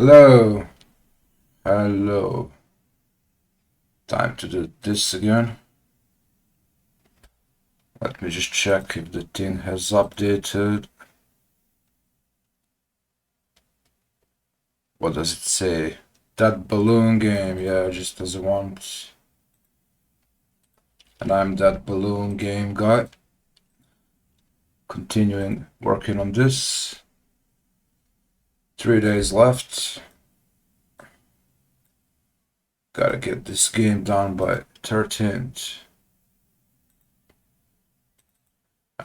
Hello, hello. Time to do this again. Let me just check if the thing has updated. What does it say? That balloon game, yeah, just as once. And I'm that balloon game guy. Continuing working on this. 3 days left. Gotta get this game done by 13th.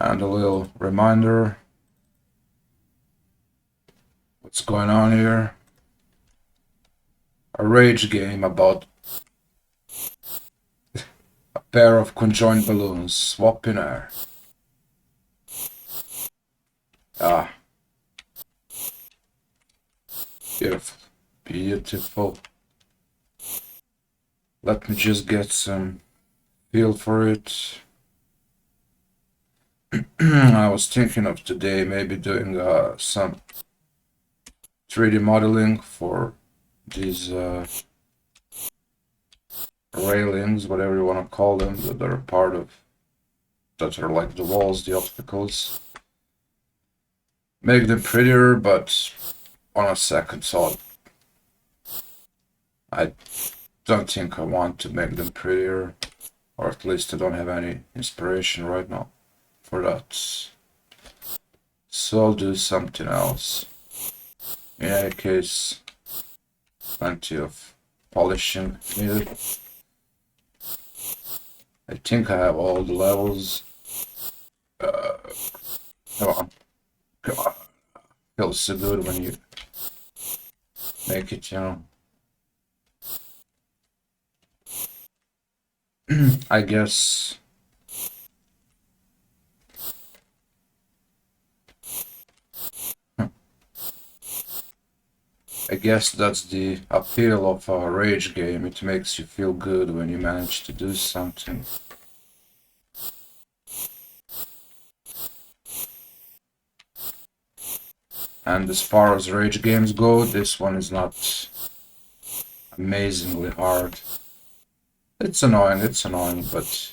And a little reminder. What's going on here? A rage game about a pair of conjoined balloons swap in air. Ah, beautiful, beautiful. Let me just get some feel for it. I was thinking of today maybe doing some 3D modeling for these railings, whatever you want to call them, that are part of, that are like the walls, the obstacles. Make them prettier, but on a second thought, I don't think I want to make them prettier, or at least I don't have any inspiration right now for that. So I'll do something else. In any case, plenty of polishing needed. I think I have all the levels. Come on. Come on. Feels so good when you make it, you know. I guess that's the appeal of a rage game. It makes you feel good when you manage to do something. And as far as rage games go, this one is not amazingly hard. It's annoying, but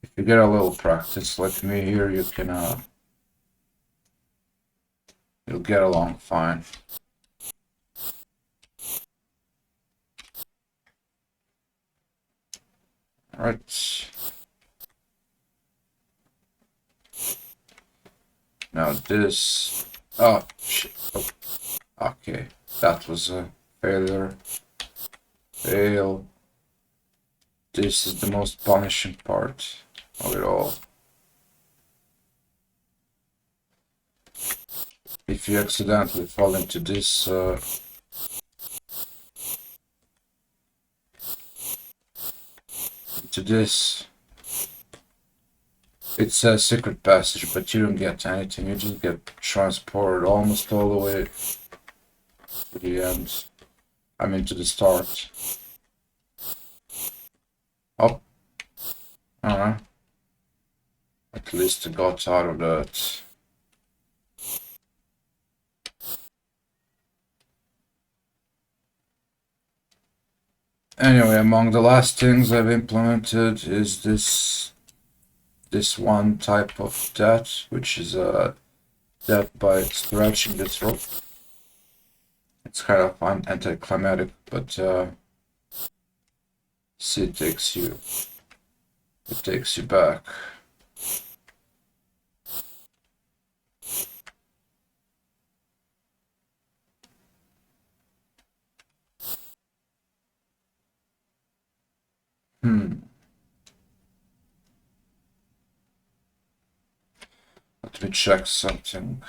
if you get a little practice like me here, you can you'll get along fine. Alright. Now this. Oh, shit. Oh. Okay. That was a failure. Fail. This is the most punishing part of it all. If you accidentally fall into this it's a secret passage, but you don't get anything. You just get transported almost all the way to the end. I mean, to the start. Oh, alright. At least I got out of that. Anyway, among the last things I've implemented is this one type of death, which is death by stretching the throat. It's kind of anticlimactic, but see, it takes you back. Let me check something.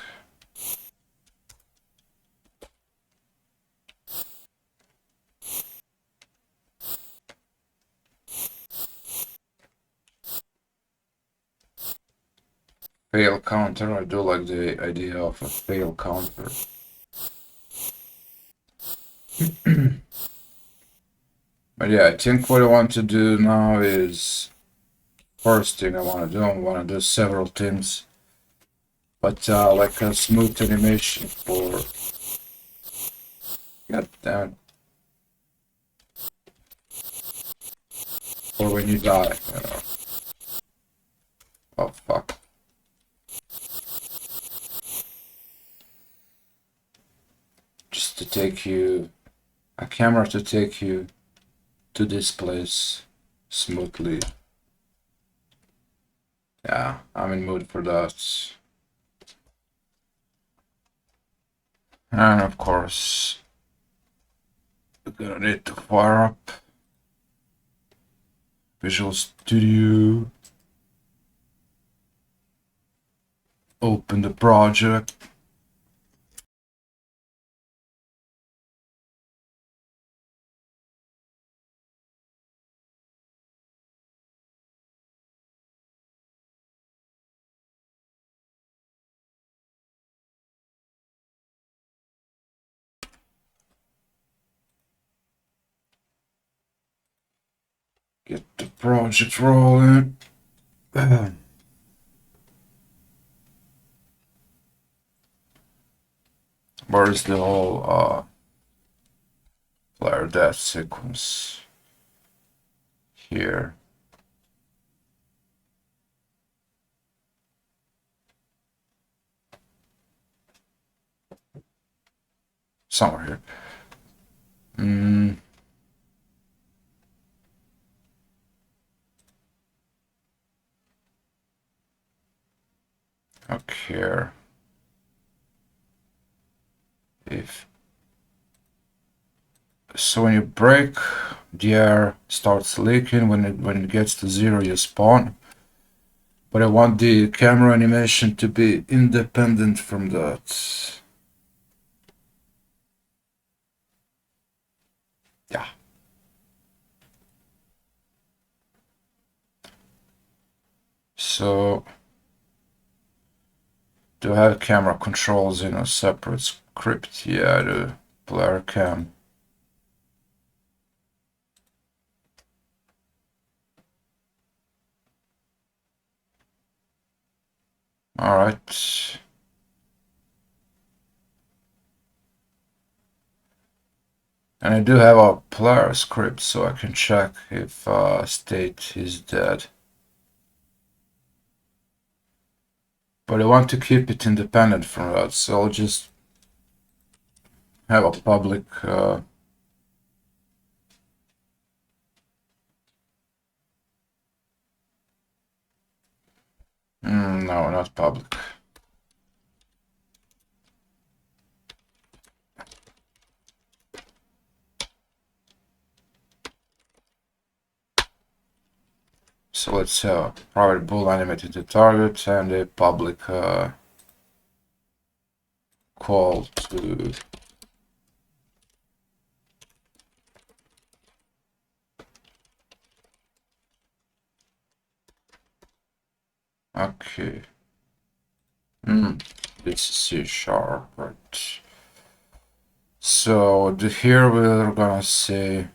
Fail counter. I do like the idea of a fail counter. But yeah, I think what I want to do now is, first thing I want to do several things, but like a smooth animation for God damn it. Or when you die, you know. Oh fuck. Just to take you, a camera to take you to this place smoothly. Yeah, I'm in mood for that. And of course, we're gonna need to fire up Visual Studio. Open the project. Get the project rolling. Where is the whole player death sequence? Here. Somewhere here. Okay. If so, when you break, the air starts leaking. When it gets to zero, you spawn. But I want the camera animation to be independent from that. Yeah. So, do I have camera controls in a separate script? Yeah, the player cam. All right. And I do have a player script, so I can check if state is dead. But I want to keep it independent from that, so I'll just have a public no, not public. So let's have a private bool animated to target and a public call to okay. This is C sharp, right? So here we're gonna say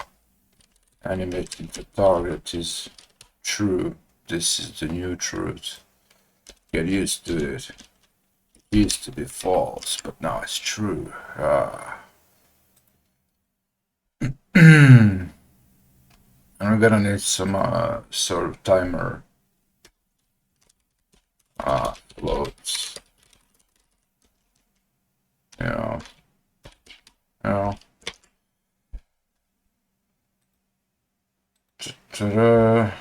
animated to target is true. This is the new truth. Get used to it. It used to be false, but now it's true. And we're gonna need some sort of timer loads. You know, you know. Ta-da.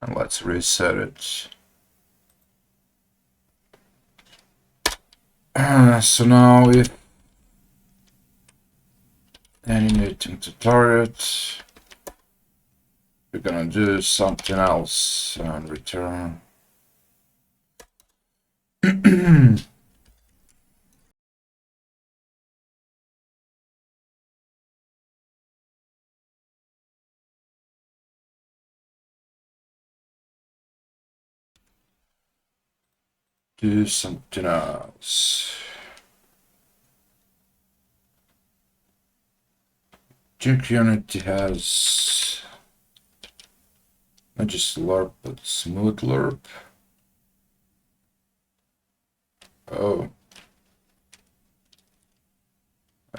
And let's reset it. So now if animating to target, we're gonna do something else and return. Do something else. think Unity has not just LURP, but smooth LURP. Oh.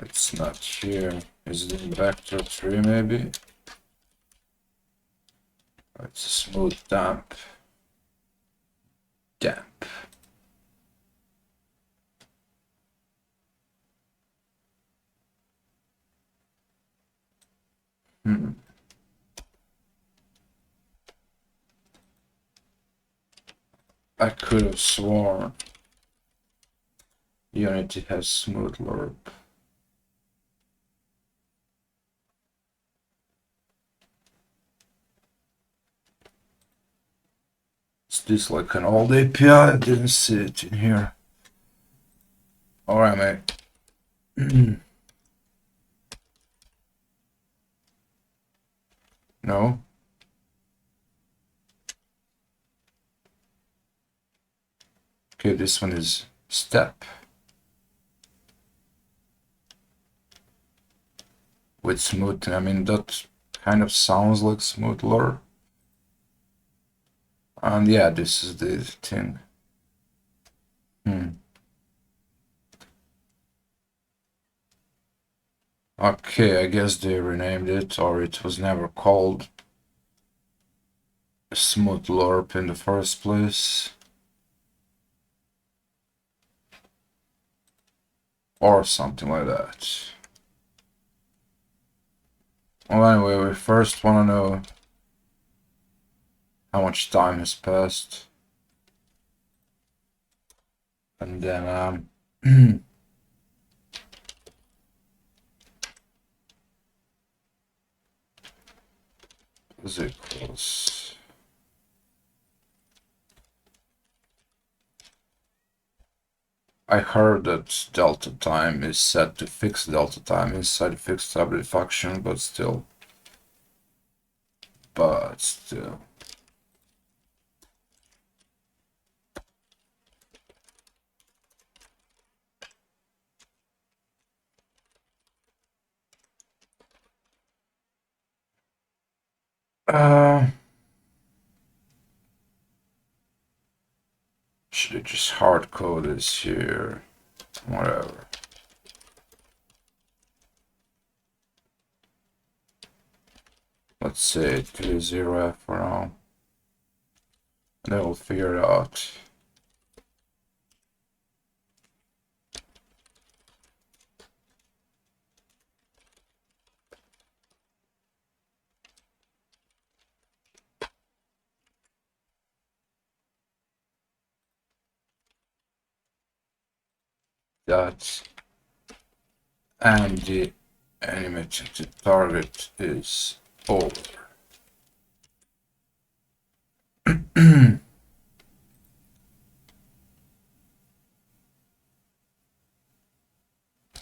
It's not here. Is it in Vector 3 maybe? It's a smooth damp. Damp. I could have sworn Unity has smooth LURP. Is this like an old API? I didn't see it in here. Alright, mate. No? Okay, this one is step. With smooth, I mean, that kind of sounds like smooth LURP. And yeah, this is the thing. Okay, I guess they renamed it, or it was never called smooth LURP in the first place. Or something like that. Well, anyway, we first want to know how much time has passed. And then, is equals. I heard that delta time is set to fixed delta time inside a fixed stability function, but still. Should I just hard code this here? Whatever. Let's say 3.0f for now. And then we'll figure it out. That and the animated target is over.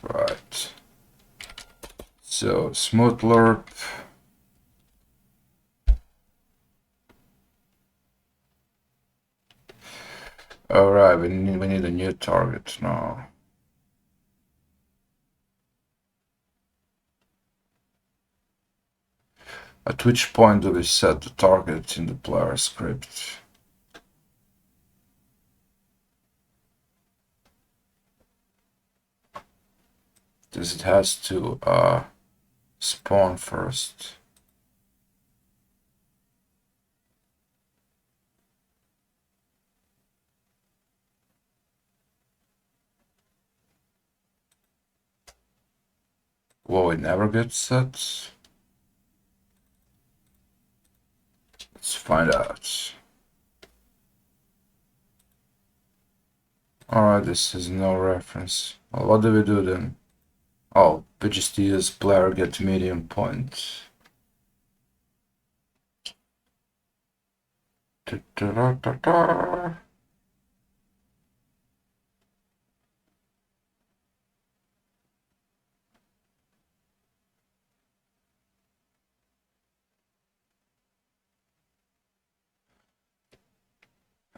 Right. So smooth LURP. Alright, we need a new target now. At which point do we set the target in the player script? Because it has to spawn first. Whoa, it never gets set? Let's find out. Alright, this is no reference. Well, what do we do then? Oh, we just use player get medium point.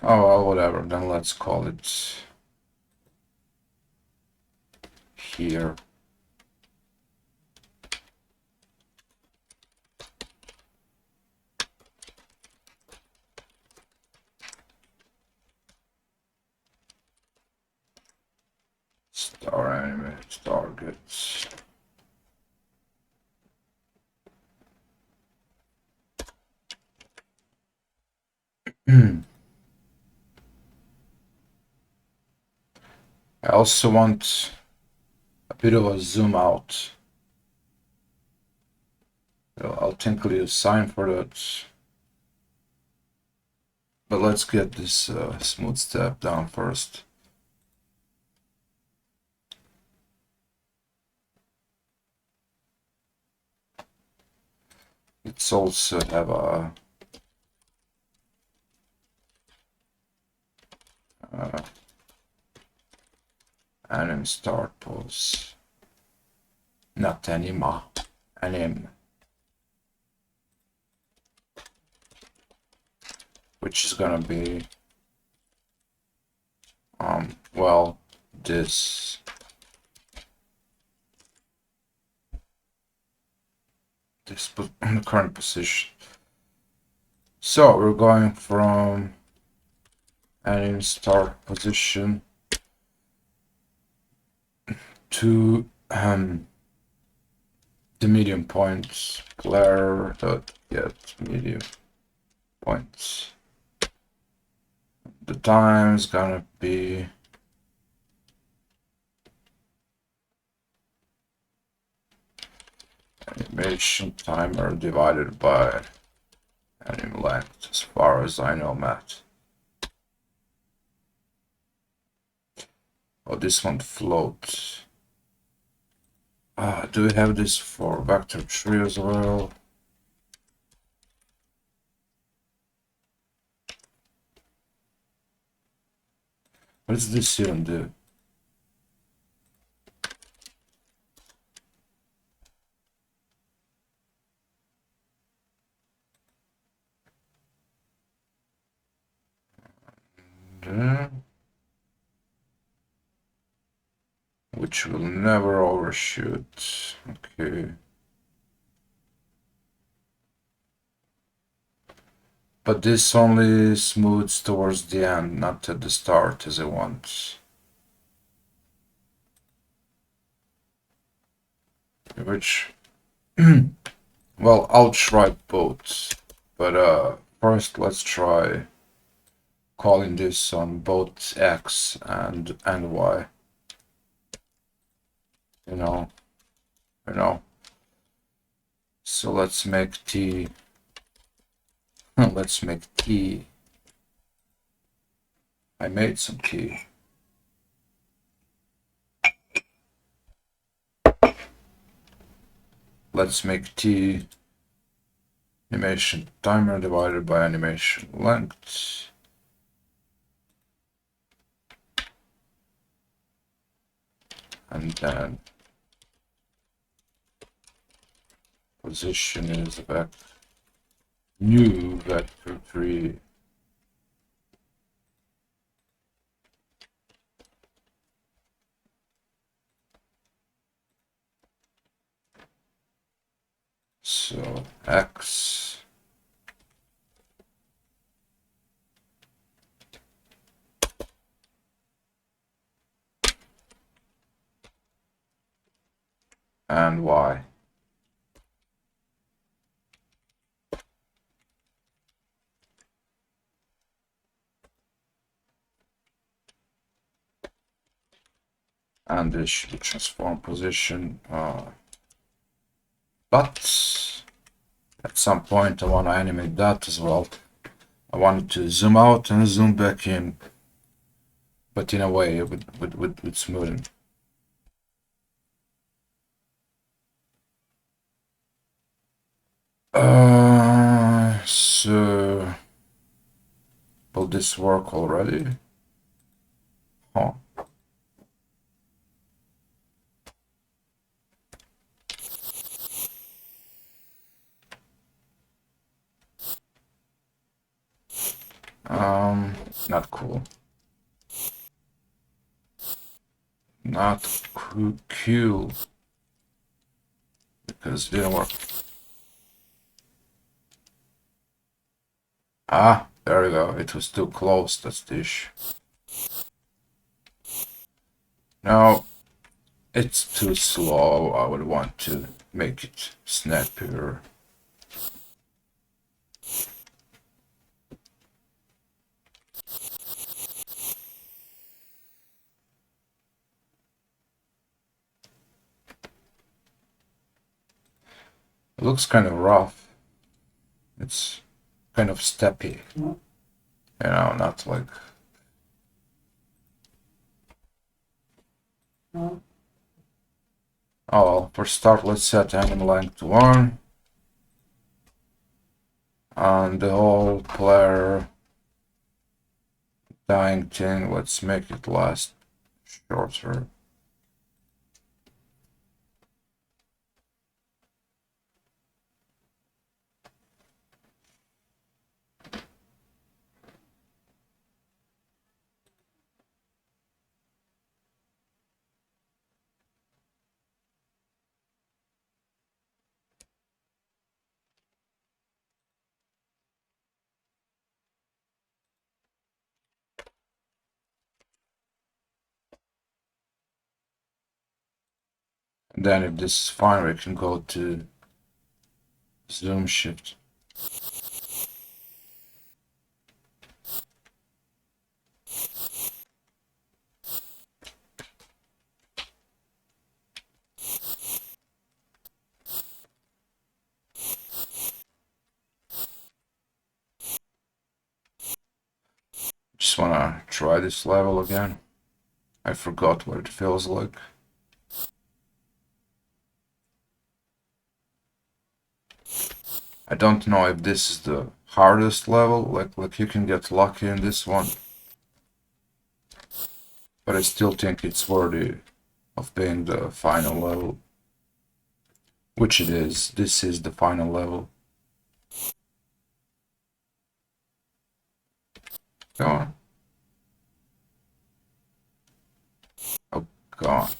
Oh, well, whatever. Then let's call it here. Animate targets. I also want a bit of a zoom out. I'll technically assign for that. But let's get this smooth step down first. Let's also have a anim start pose. Not anima, anim. Which is gonna be well, this in the current position. So we're going from anim start position to the medium points. Player dot get medium points. The time is gonna be animation timer divided by anim length, as far as I know, math. Oh, this one floats. Do we have this for vector 3 as well? What does this even do? Which will never overshoot. Okay. But this only smooths towards the end, not at the start as I want. Which, well, I'll try both. But first let's try calling this on both X and Y. You know. So let's make T. Let's make T. I made some T. Let's make T animation timer divided by animation length. And then position is new vector 3. So X and Y. And this should transform position. But at some point I want to animate that as well. I wanted to zoom out and zoom back in, but in a way with smoothing. So will this work already? Huh. Not cool. Not cool. Because it didn't work. Ah, there we go. It was too close, that's the issue. Now, It's too slow. I would want to make it snappier. It looks kind of rough. It's kind of steppy. You know, not like. Oh, well, for start, let's set anim length to 1. And the whole player dying thing, let's make it last shorter. And then if this is fine, we can go to zoom shift. Just wanna try this level again. I forgot what it feels like. I don't know if this is the hardest level, like you can get lucky in this one. But I still think it's worthy of being the final level. Which it is. This is the final level. Go on. Oh, God.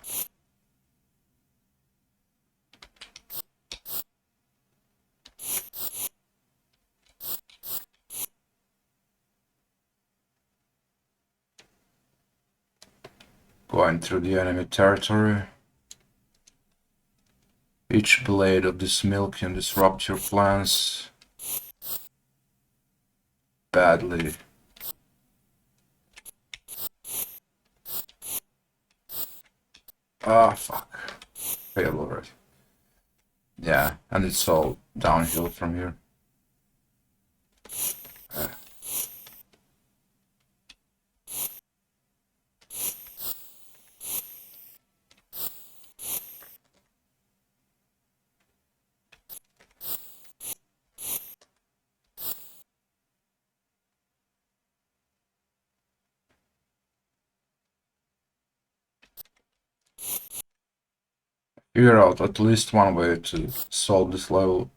Going through the enemy territory. Each blade of this mill can disrupt your plans badly. Ah, fuck. Failed already. Yeah, and it's all downhill from here. Figure out at least one way to solve this level,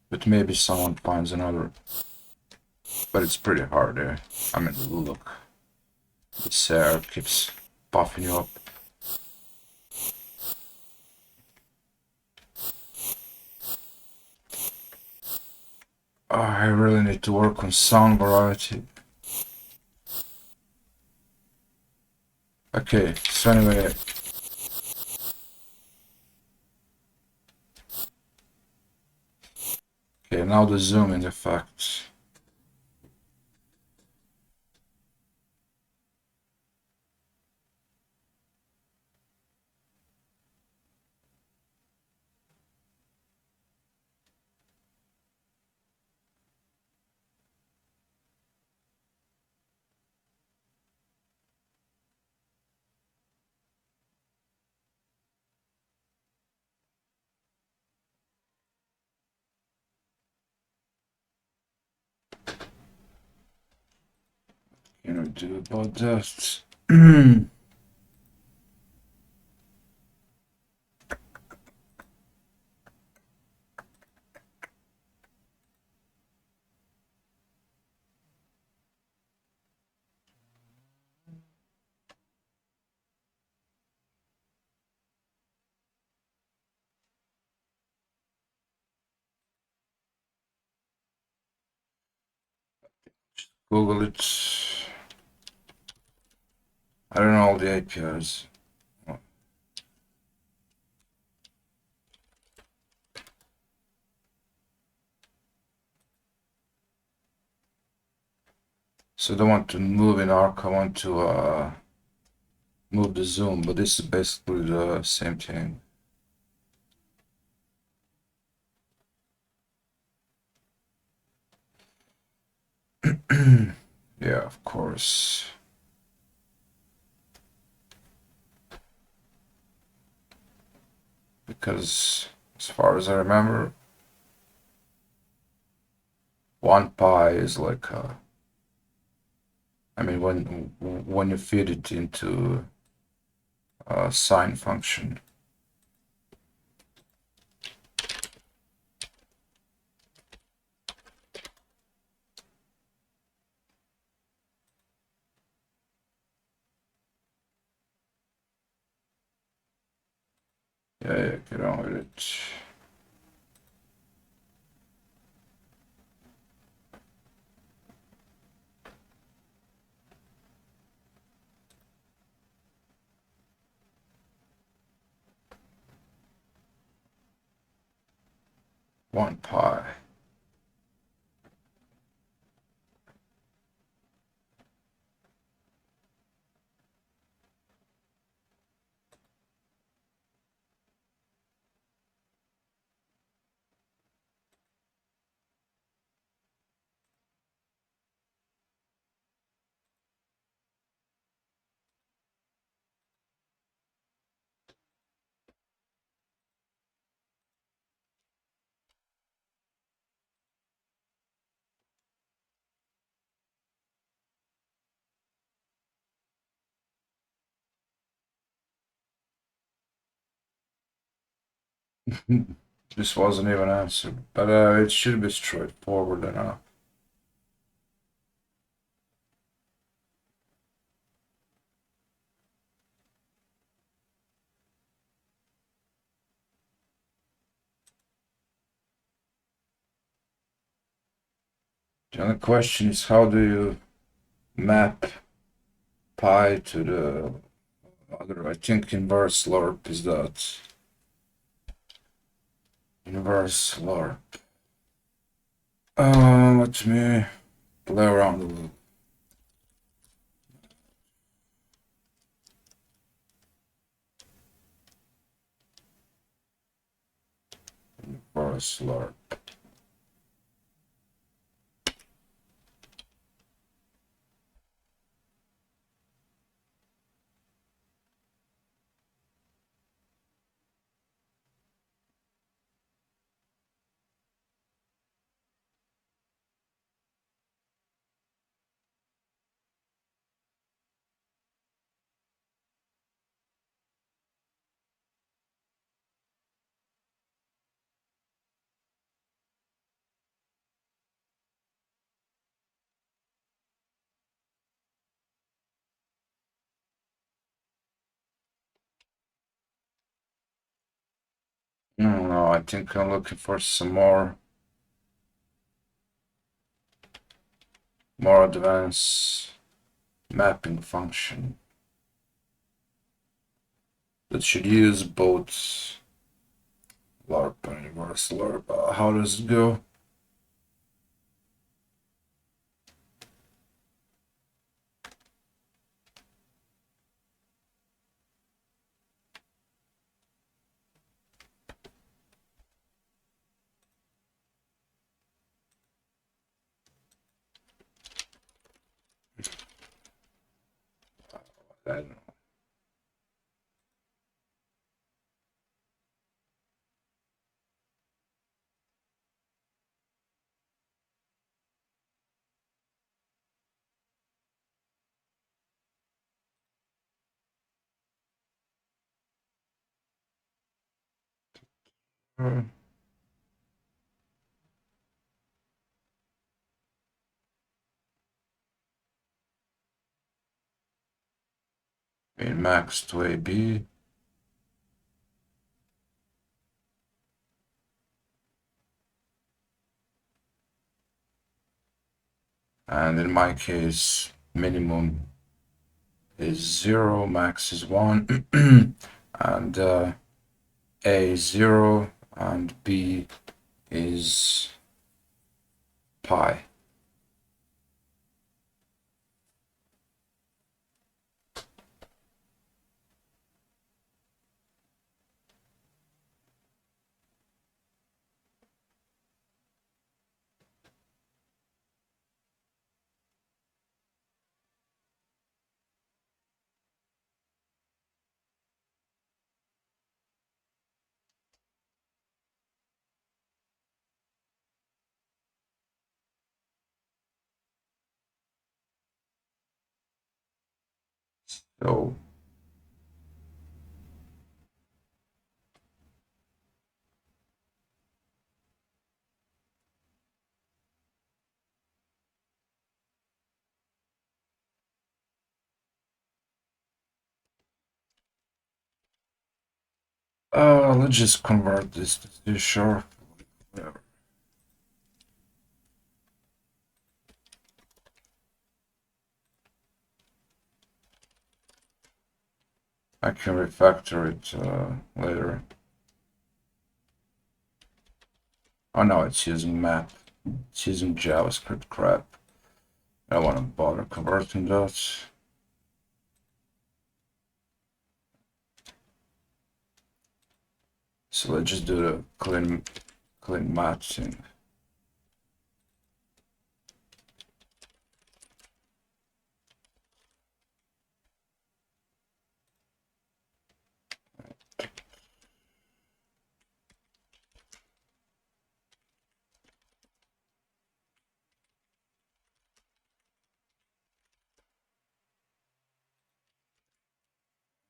but maybe someone finds another. But it's pretty hard there. I mean, look, this air keeps buffing you up. Oh, I really need to work on sound variety. Okay, so anyway. Okay, now the zooming effect. What can we do about that? Google it. I don't know all the APIs. So I don't want to move in arc, I want to move the zoom, but this is basically the same thing. Yeah, of course. Because as far as I remember, 1 pi is like I mean when you feed it into a sine function. Yeah, get on with it. One pi. This wasn't even answered, but it should be straightforward enough. The only question is how do you map pi to the other? I think inverse LORP is that. Inverse LORP. Let me play around a little. Inverse LORP. No, I think I'm looking for some more advanced mapping function that should use both LARP and inverse LARP. How does it go? I don't know. Min max to AB. And in my case, minimum is 0, max is 1, and A is 0, and B is pi. So let's just convert this to C#. Whatever. I can refactor it later. Oh no, it's using map. It's using JavaScript crap. I don't want to bother converting that. So let's just do the clean matching.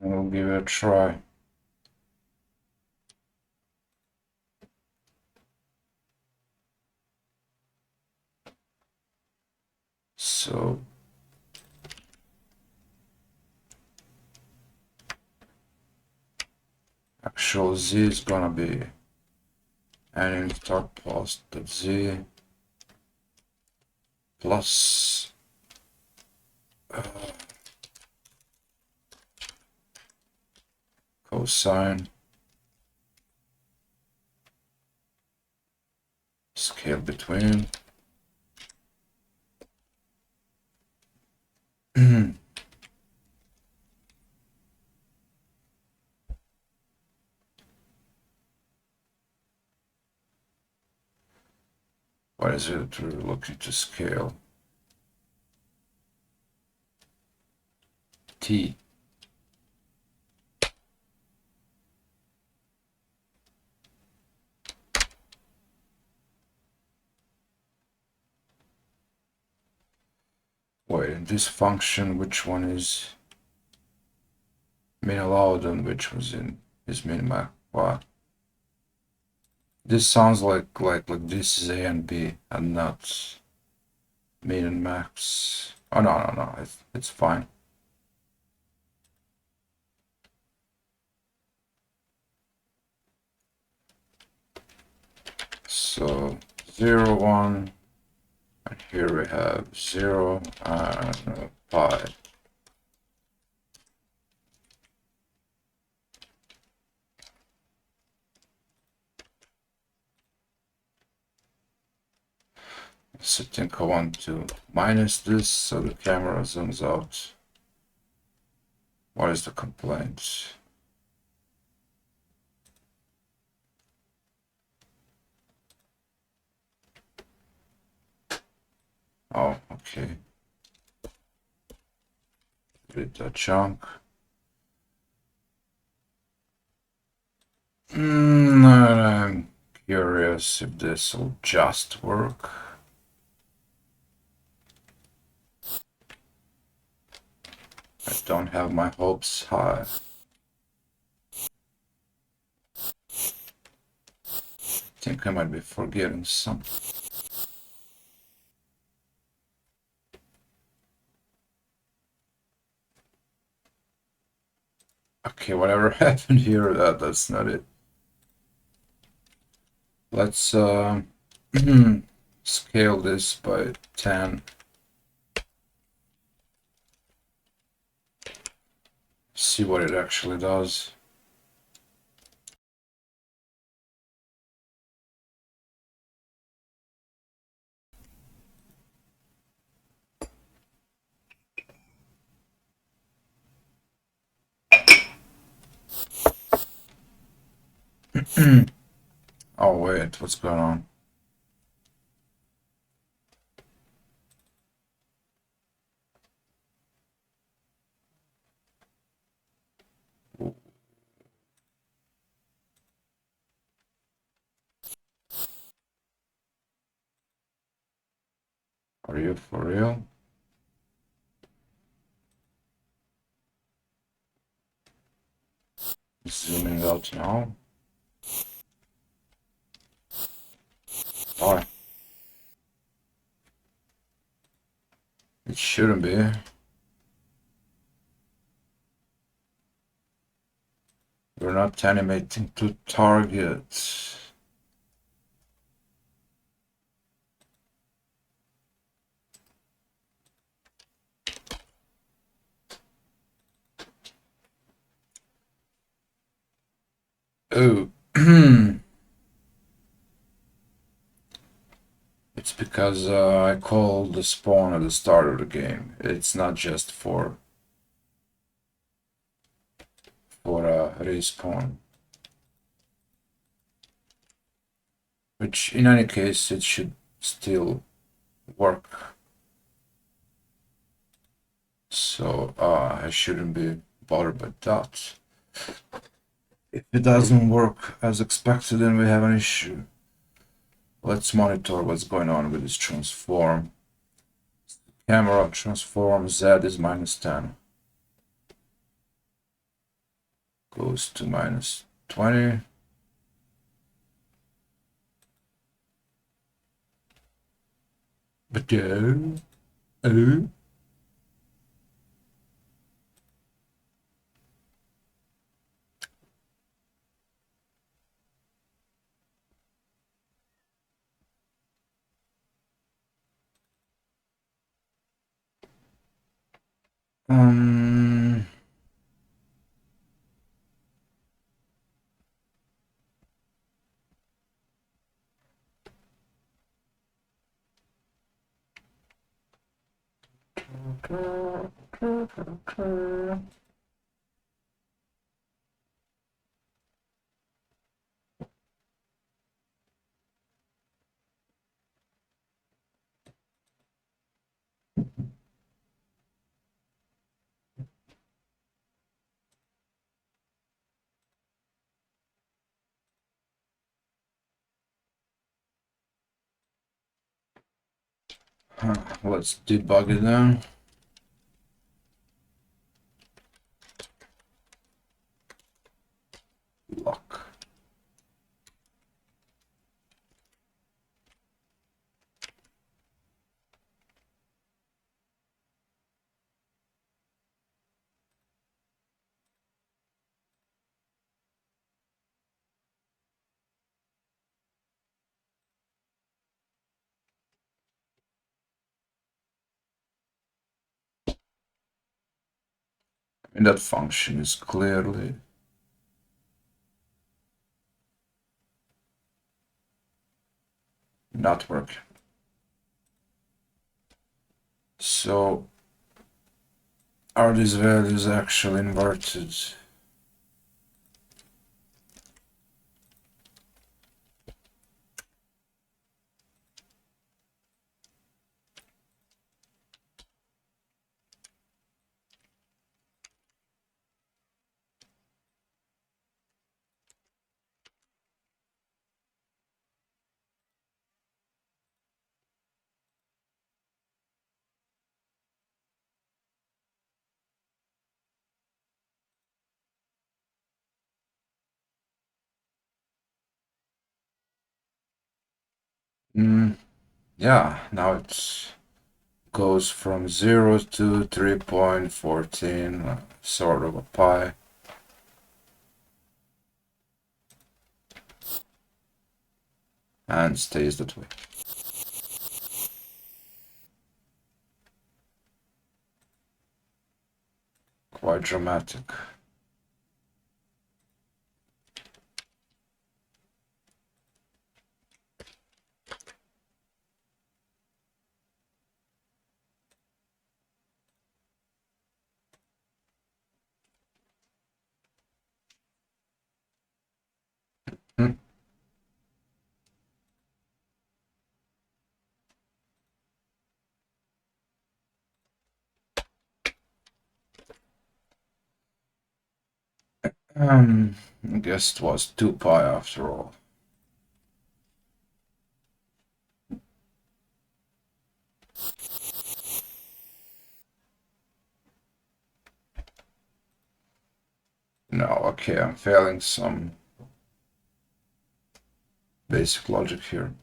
And we'll give it a try. So actual Z is gonna be adding start post.z plus cosine scale between. What is it we're looking to scale? T. Wait, in this function, which one is min allowed and which was in is min max? What? This sounds like this is A and B and not min and max. Oh no, it's fine. So 0, 1, and here we have 0 and pi. So I think I want to minus this so the camera zooms out. What is the complaint? Oh, okay. Delete that chunk. I'm curious if this will just work. I don't have my hopes high. I think I might be forgetting something. Okay, whatever happened here, that's not it. Let's scale this by 10. See what it actually does. Oh wait, what's going on? Are you for real? Zooming out now. Why? It shouldn't be. We're not animating to target. Oh. It's because I called the spawn at the start of the game. It's not just for respawn. Which in any case it should still work. So I shouldn't be bothered by that. If it doesn't work as expected, then we have an issue. Let's monitor what's going on with this transform. Camera transform Z is -10. Goes to -20. But oh. Um, let's debug it then. Lock. And that function is clearly not working. So are these values actually inverted? Yeah, now it goes from 0 to 3.14, sort of a pi. And stays that way. Quite dramatic. Hmm. I guess it was 2 pi after all. No, okay, I'm failing some basic logic here.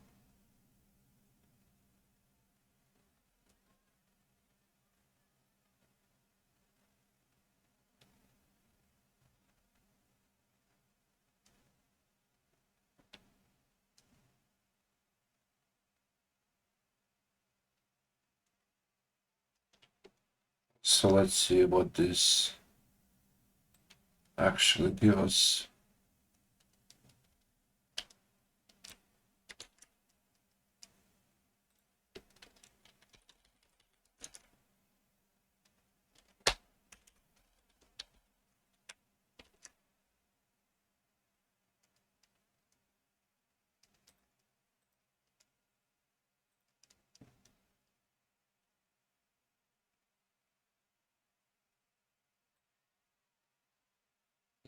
So let's see what this actually gives us.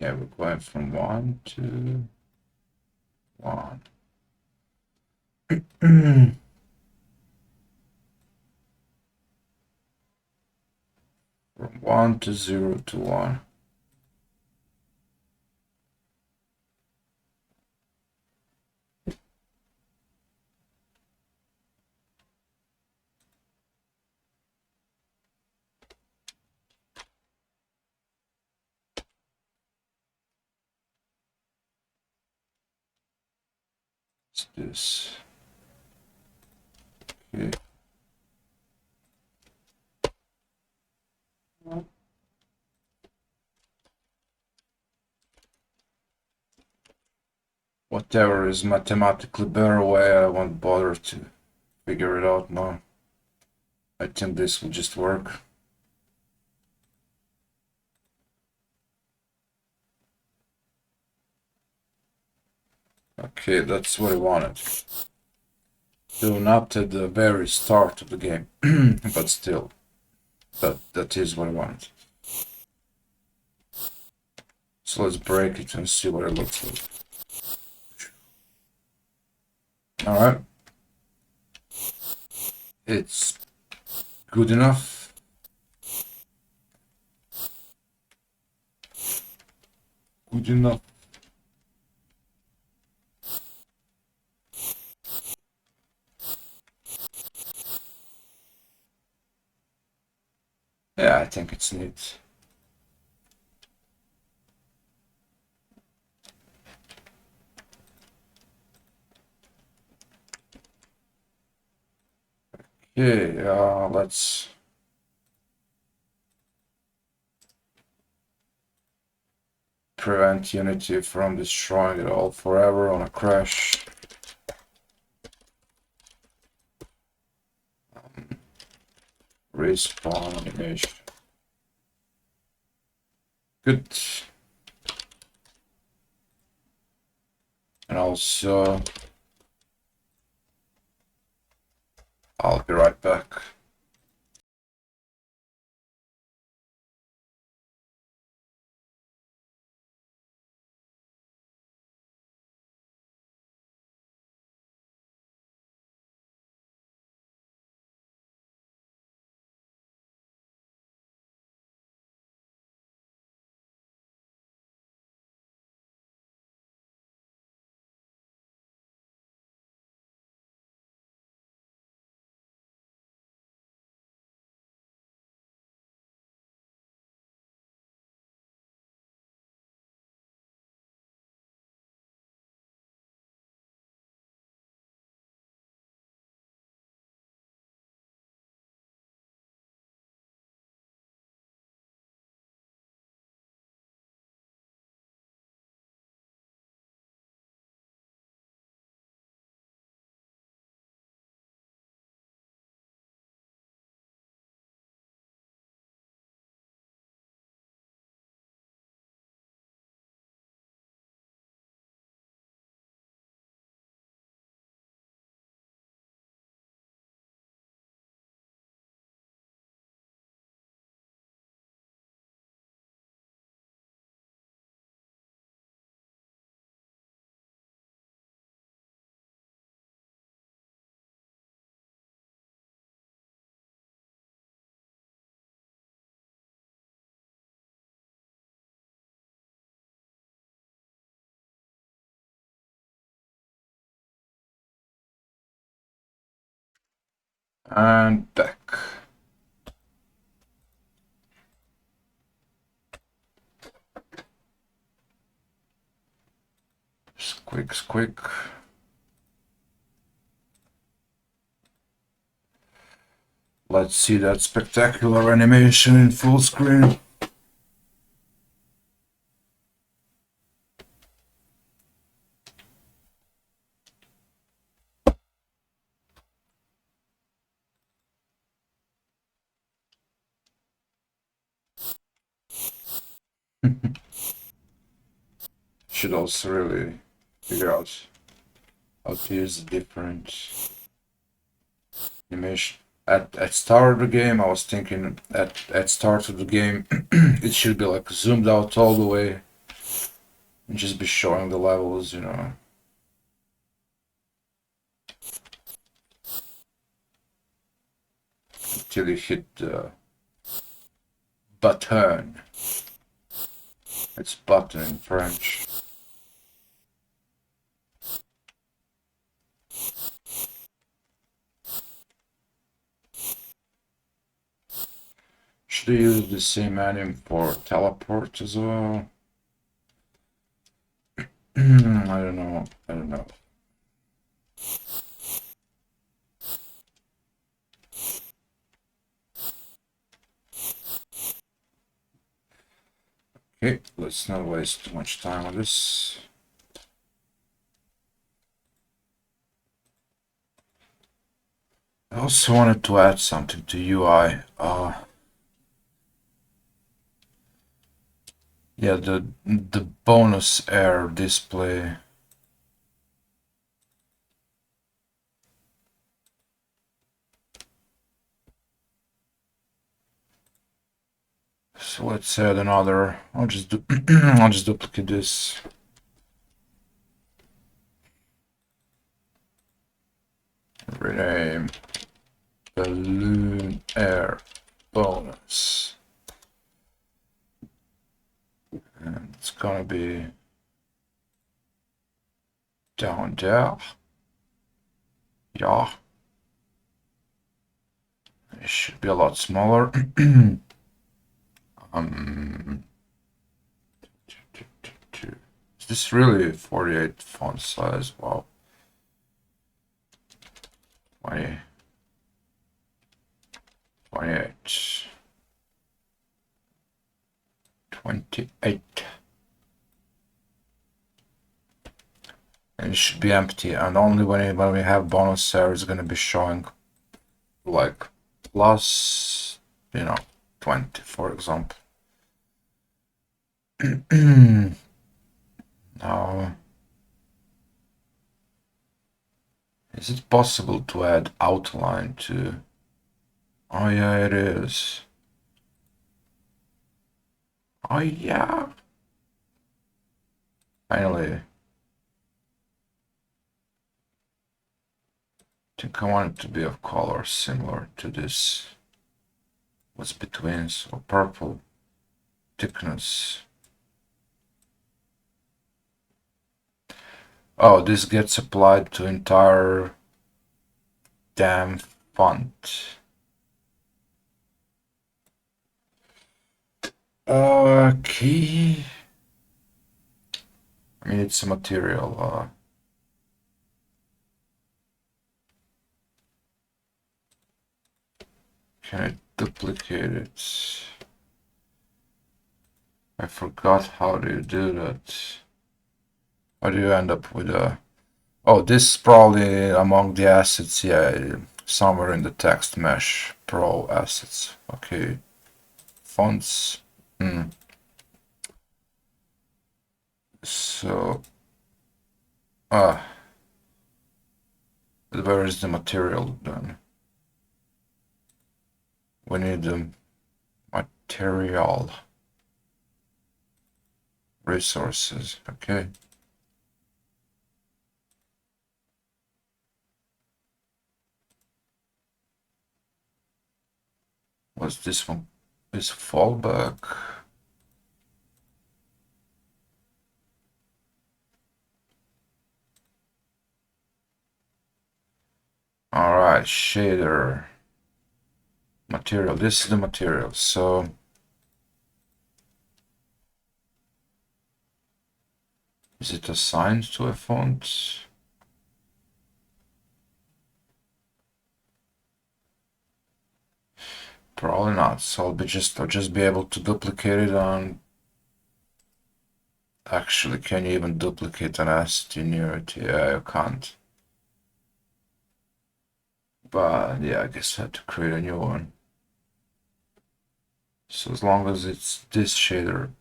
Yeah, we're going from 1 to 1. From 1 to 0 to 1. What's this? Okay. Whatever is mathematically better way, I won't bother to figure it out now. I think this will just work. Okay, that's what I wanted. Though not at the very start of the game, but still, that is what I wanted. So let's break it and see what it looks like. Alright. It's good enough. Good enough. Yeah, I think it's neat. Okay, let's prevent Unity from destroying it all forever on a crash. Respawn animation. Good. And also, I'll be right back. And back. Squeak, squeak. Let's see that spectacular animation in full screen. Should also really figure out how to use the different animation. At start of the game, I was thinking at start of the game, it should be like zoomed out all the way and just be showing the levels, you know. Until you hit the button. It's button in French. Should I use the same anim for teleport as well? I don't know. I don't know. Okay, let's not waste too much time on this. I also wanted to add something to UI. Yeah, the bonus air display. So let's add another. I'll just do. I'll just duplicate this. Rename balloon air bonus, and it's gonna be down there. Yeah, it should be a lot smaller. um, is this really 48 font size? Wow. 20, 28, 28. And it should be empty, and only when we have bonus there is gonna be showing like plus, you know, 20, for example. Now, is it possible to add outline to? Oh yeah, it is. Oh yeah. Finally. I think I want it to be of color similar to this. What's between? So purple. Thickness. Oh, this gets applied to entire damn font. Okay. I mean, it's a material. Can I duplicate it? I forgot how do you do that. How do you end up with a... Oh, this is probably among the assets, yeah, somewhere in the text mesh pro assets. Okay, fonts. So, ah, where is the material then? We need the material resources. Okay. What's this one? Is fallback. All right, shader. Material, this is the material. So is it assigned to a font? Probably not. So I'll just be able to duplicate it on. Actually, can you even duplicate an asset in Unity? Yeah, you can't. But yeah, I guess I have to create a new one. So as long as it's this shader.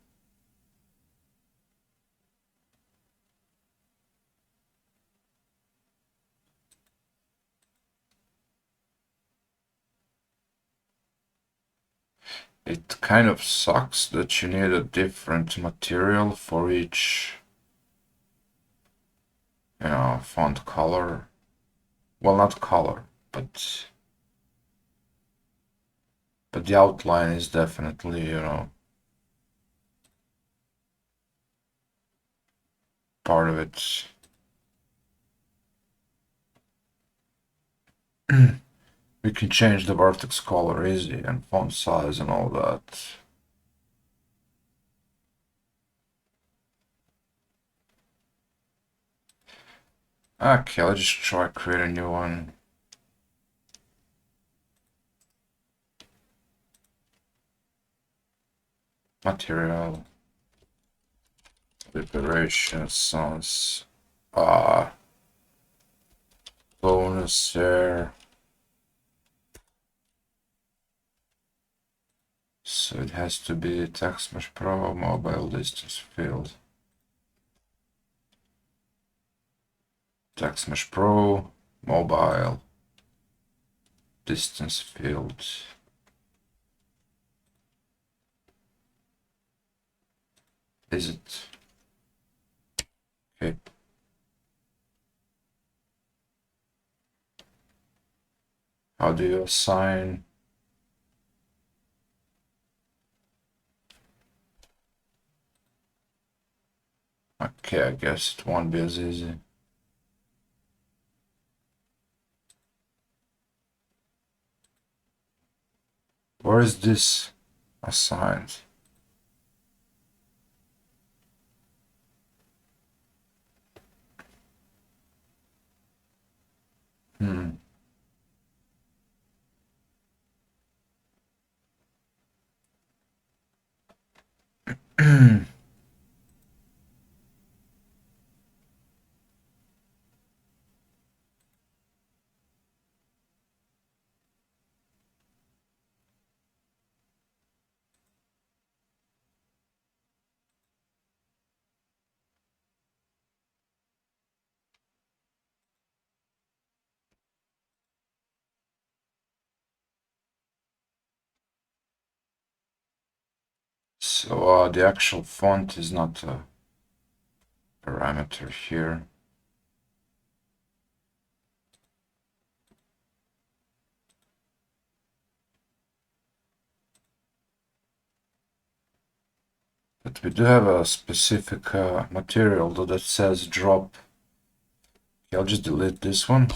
It kind of sucks that you need a different material for each, font color. Well, not color, but the outline is definitely, part of it. We can change the vertex color easy and font size and all that. Okay, let's just try create a new one. Material. Liberation sounds bonus there. So it has to be TextMesh Pro mobile distance field. TextMesh Pro mobile distance field. Is it? Okay. How do you assign? Okay, I guess it won't be as easy. Where is this assigned? Hmm. So the actual font is not a parameter here. But we do have a specific material that says drop. Okay, I'll just delete this one.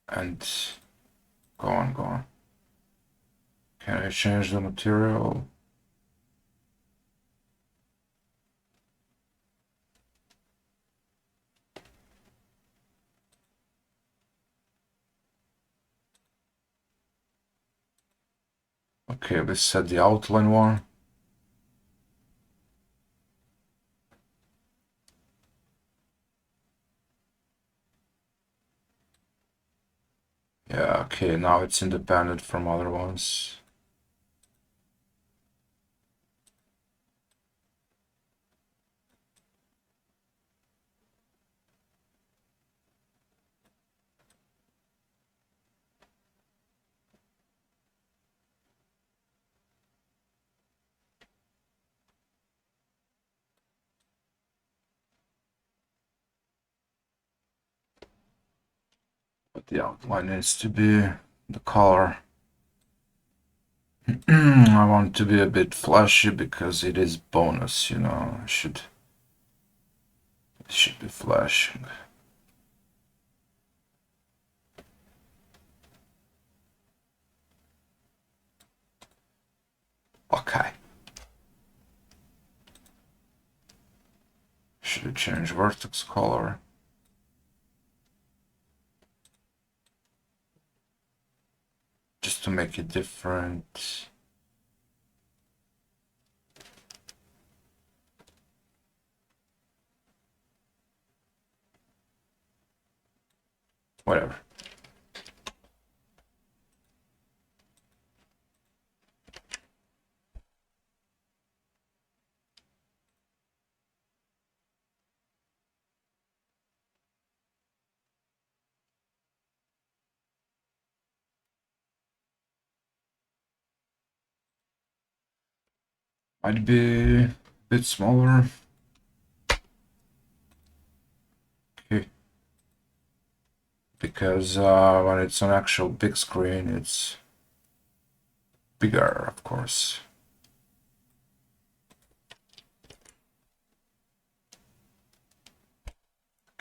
And go on, go on. Can I change the material? Okay, let's set the outline one. Yeah, okay, now it's independent from other ones. But the outline needs to be the color. I want it to be a bit flashy because it is bonus, it should be flashing. Okay. Should we change vertex color? Just to make it different. Whatever. Might be a bit smaller. Okay. Because when it's on actual big screen, it's bigger, of course.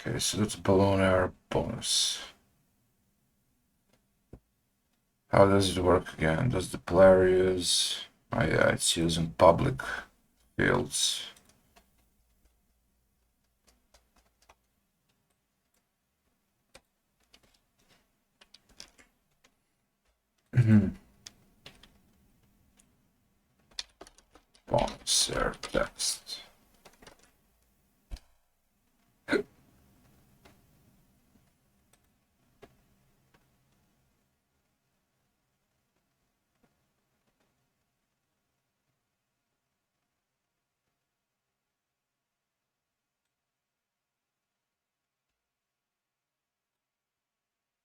Okay, so that's balloon air bonus. How does it work again? Does the player use... Oh yeah, it's using public fields. Bonus air text.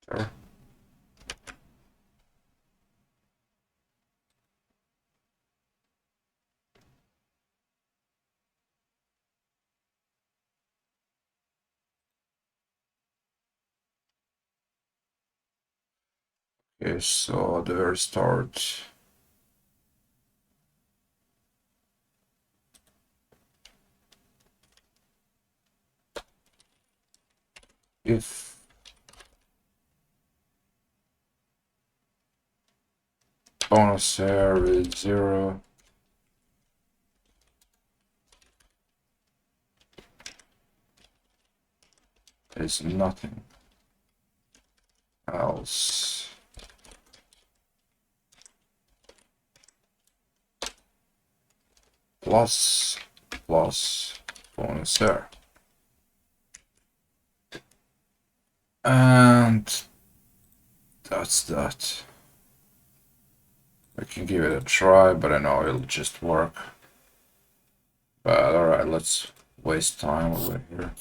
Sure. Okay, so at the very start, if bonus air is 0, there's nothing else. Plus bonus air. And that's that. I can give it a try, but I know it'll just work. But alright, let's waste time over here.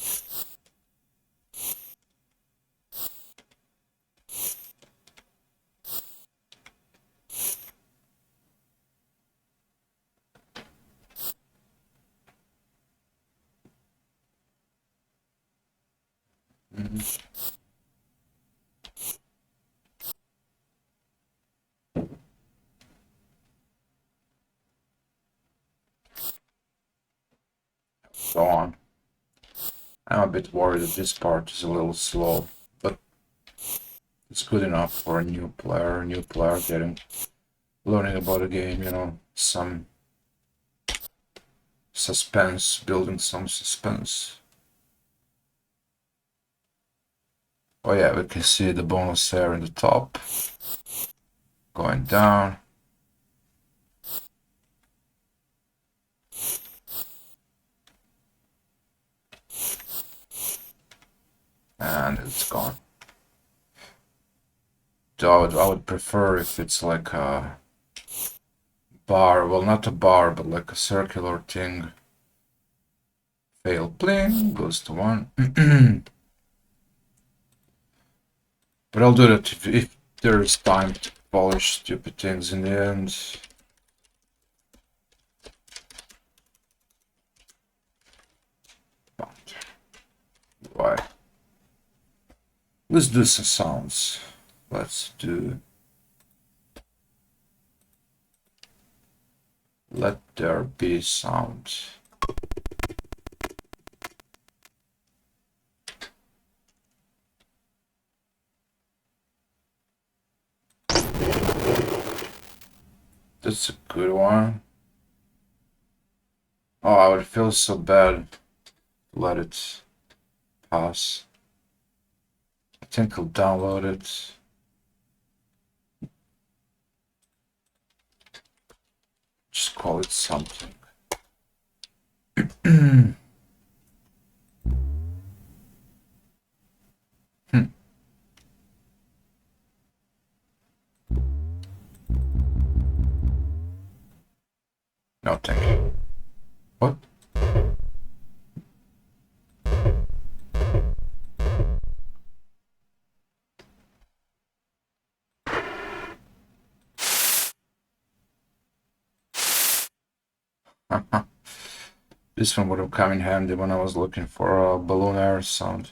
So on. I'm a bit worried that this part is a little slow, but it's good enough for a new player learning about the game, you know, some suspense, building some suspense. Oh yeah, we can see the bonus air in the top, going down. And it's gone. So I would prefer if it's like a bar, well not a bar, but like a circular thing. Fail bling, goes to 1. But I'll do that if there is time to polish stupid things in the end. But why? Let's do some sounds. Let's do... Let there be sound. That's a good one. Oh, I would feel so bad to let it pass. I think I'll download it. Just call it something. Hmm. No, thank you. What? This one would have come in handy when I was looking for a balloon air sound.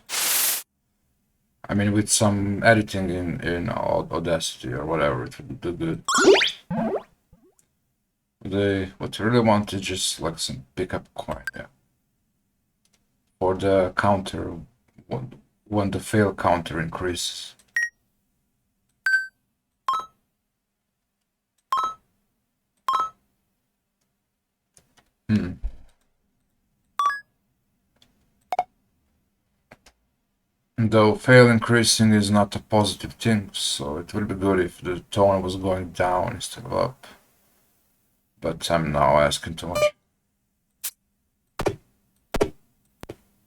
I mean, with some editing in Audacity or whatever, it would do good. What I really want is just like some pickup coin, yeah, for the counter when the fail counter increases. Hmm. Though fail increasing is not a positive thing, so it would be good if the tone was going down instead of up. But I'm now asking too much.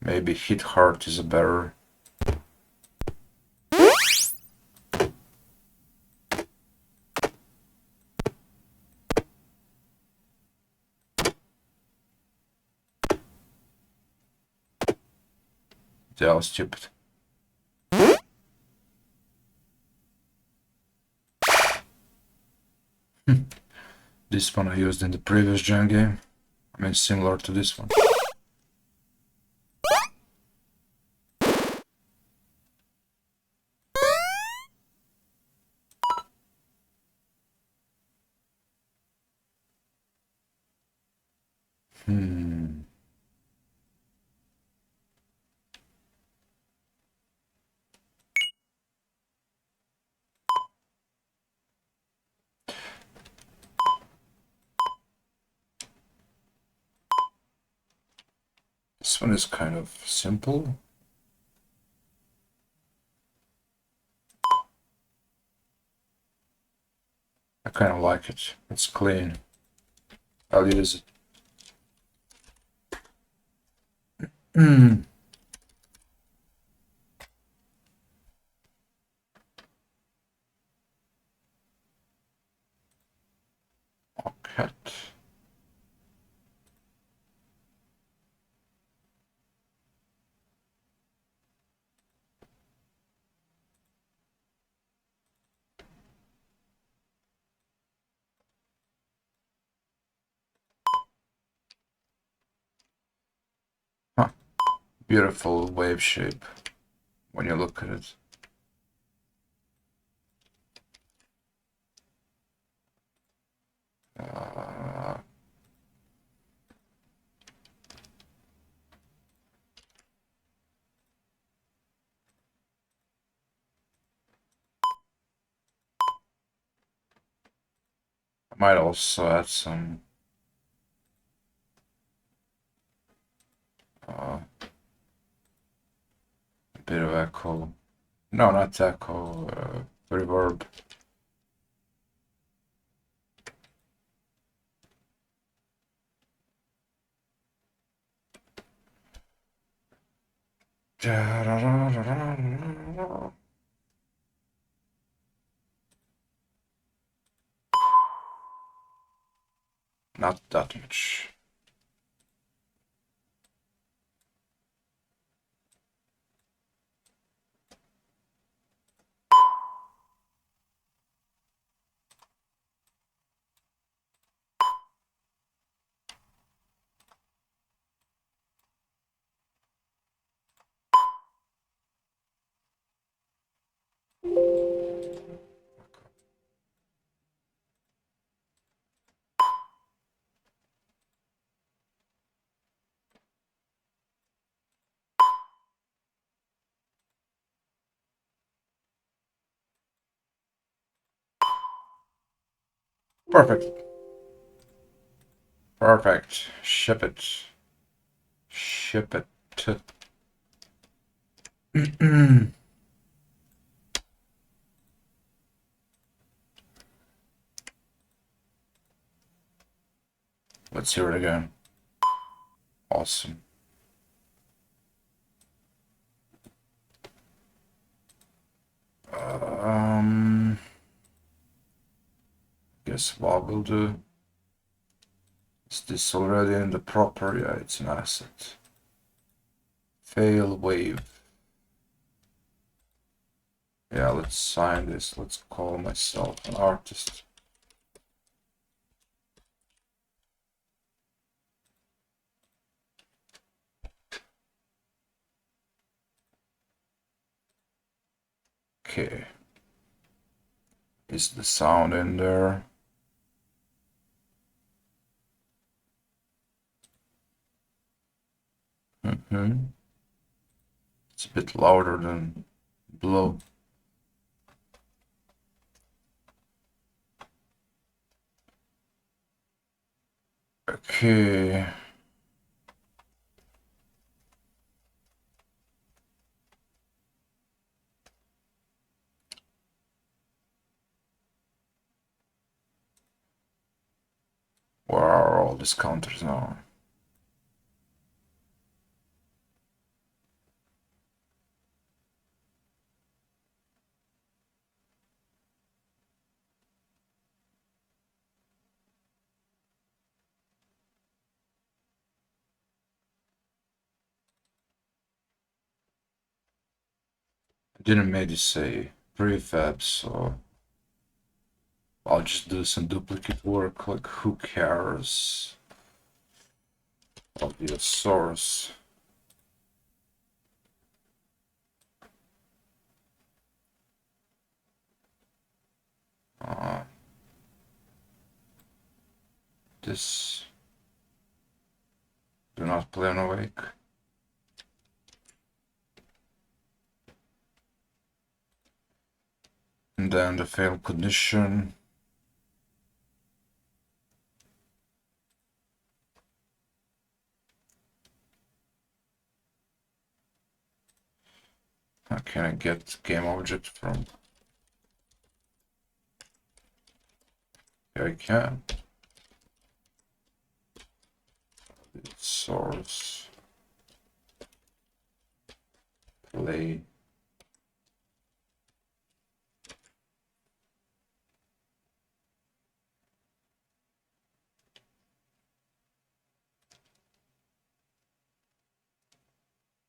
Maybe hit hard is a better. That was stupid. This one I used in the previous gen game. I mean, similar to this one. Hmm. This one is kind of simple. I kind of like it. It's clean. I'll use it. Hmm. Okay. Huh. Beautiful wave shape when you look at it. Uh, I might also add some bit of echo. No, not echo. Reverb. Not that much. Perfect. Perfect. Ship it. Ship it. Let's hear it again. Awesome. Guess what we'll do. Is this already in the proper? Yeah, it's an asset. Fail wave. Yeah, let's sign this. Let's call myself an artist. Okay. Is the sound in there? It's a bit louder than below. Okay. Where are all these counters now? I didn't maybe say prefab, so I'll just do some duplicate work. Like, who cares? Obvious source. This. Do not play on awake. And then the fail condition. How can I get game object from? Here I can. Source. Play.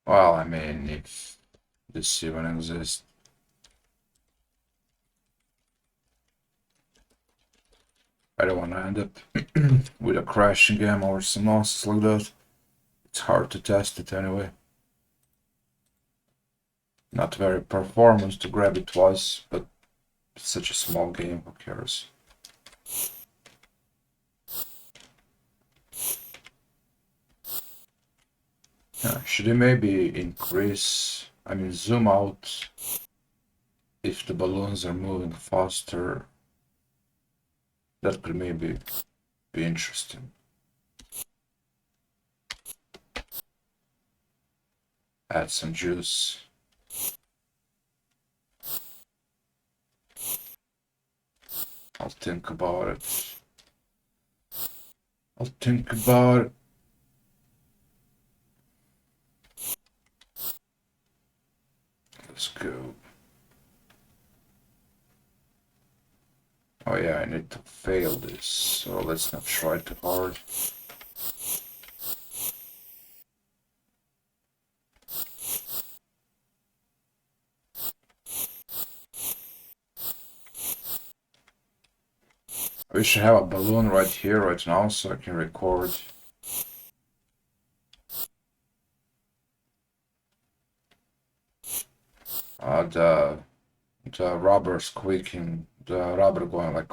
Well, I mean, if this even exists. I don't want to end up with a crashing game or some nonsense like that. It's hard to test it anyway. Not very performance to grab it twice, but it's such a small game, who cares? Should I maybe increase, I mean zoom out if the balloons are moving faster? That could maybe be interesting. Add some juice. I'll think about it. I'll think about it. Let's go. Oh yeah, I need to fail this, so let's not try too hard. We should have a balloon right here, right now, so I can record. The rubber squeaking, the rubber going like.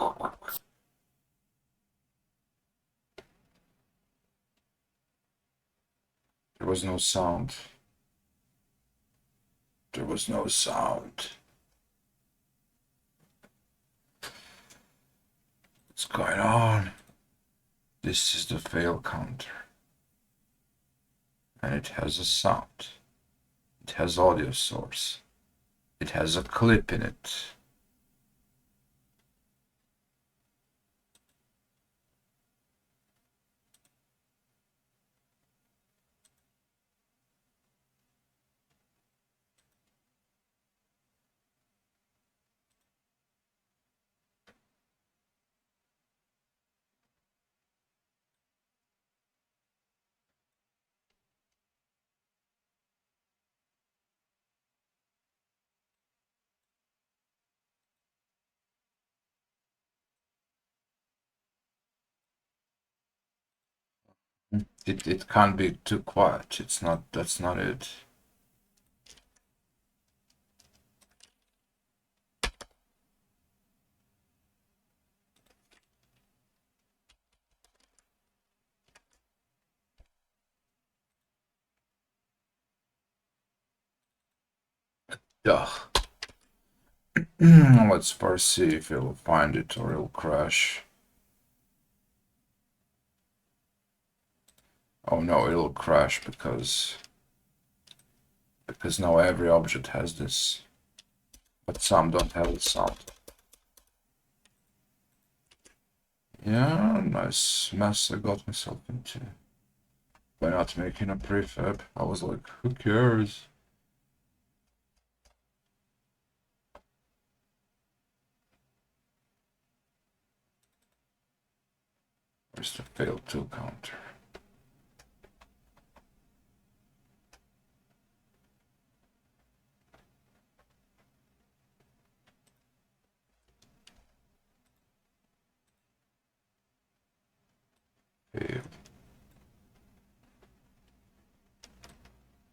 There was no sound. There was no sound. What's going on? This is the fail counter. And it has a sound. It has audio source. It has a clip in it. It can't be too quiet. It's not, that's not it. Ugh. Let's first see if it'll find it or it'll crash. Oh no, it'll crash because now every object has this, but some don't have the sound. Yeah, nice mess I got myself into by not making a prefab. I was like, who cares? Where's the failed to counter? Okay.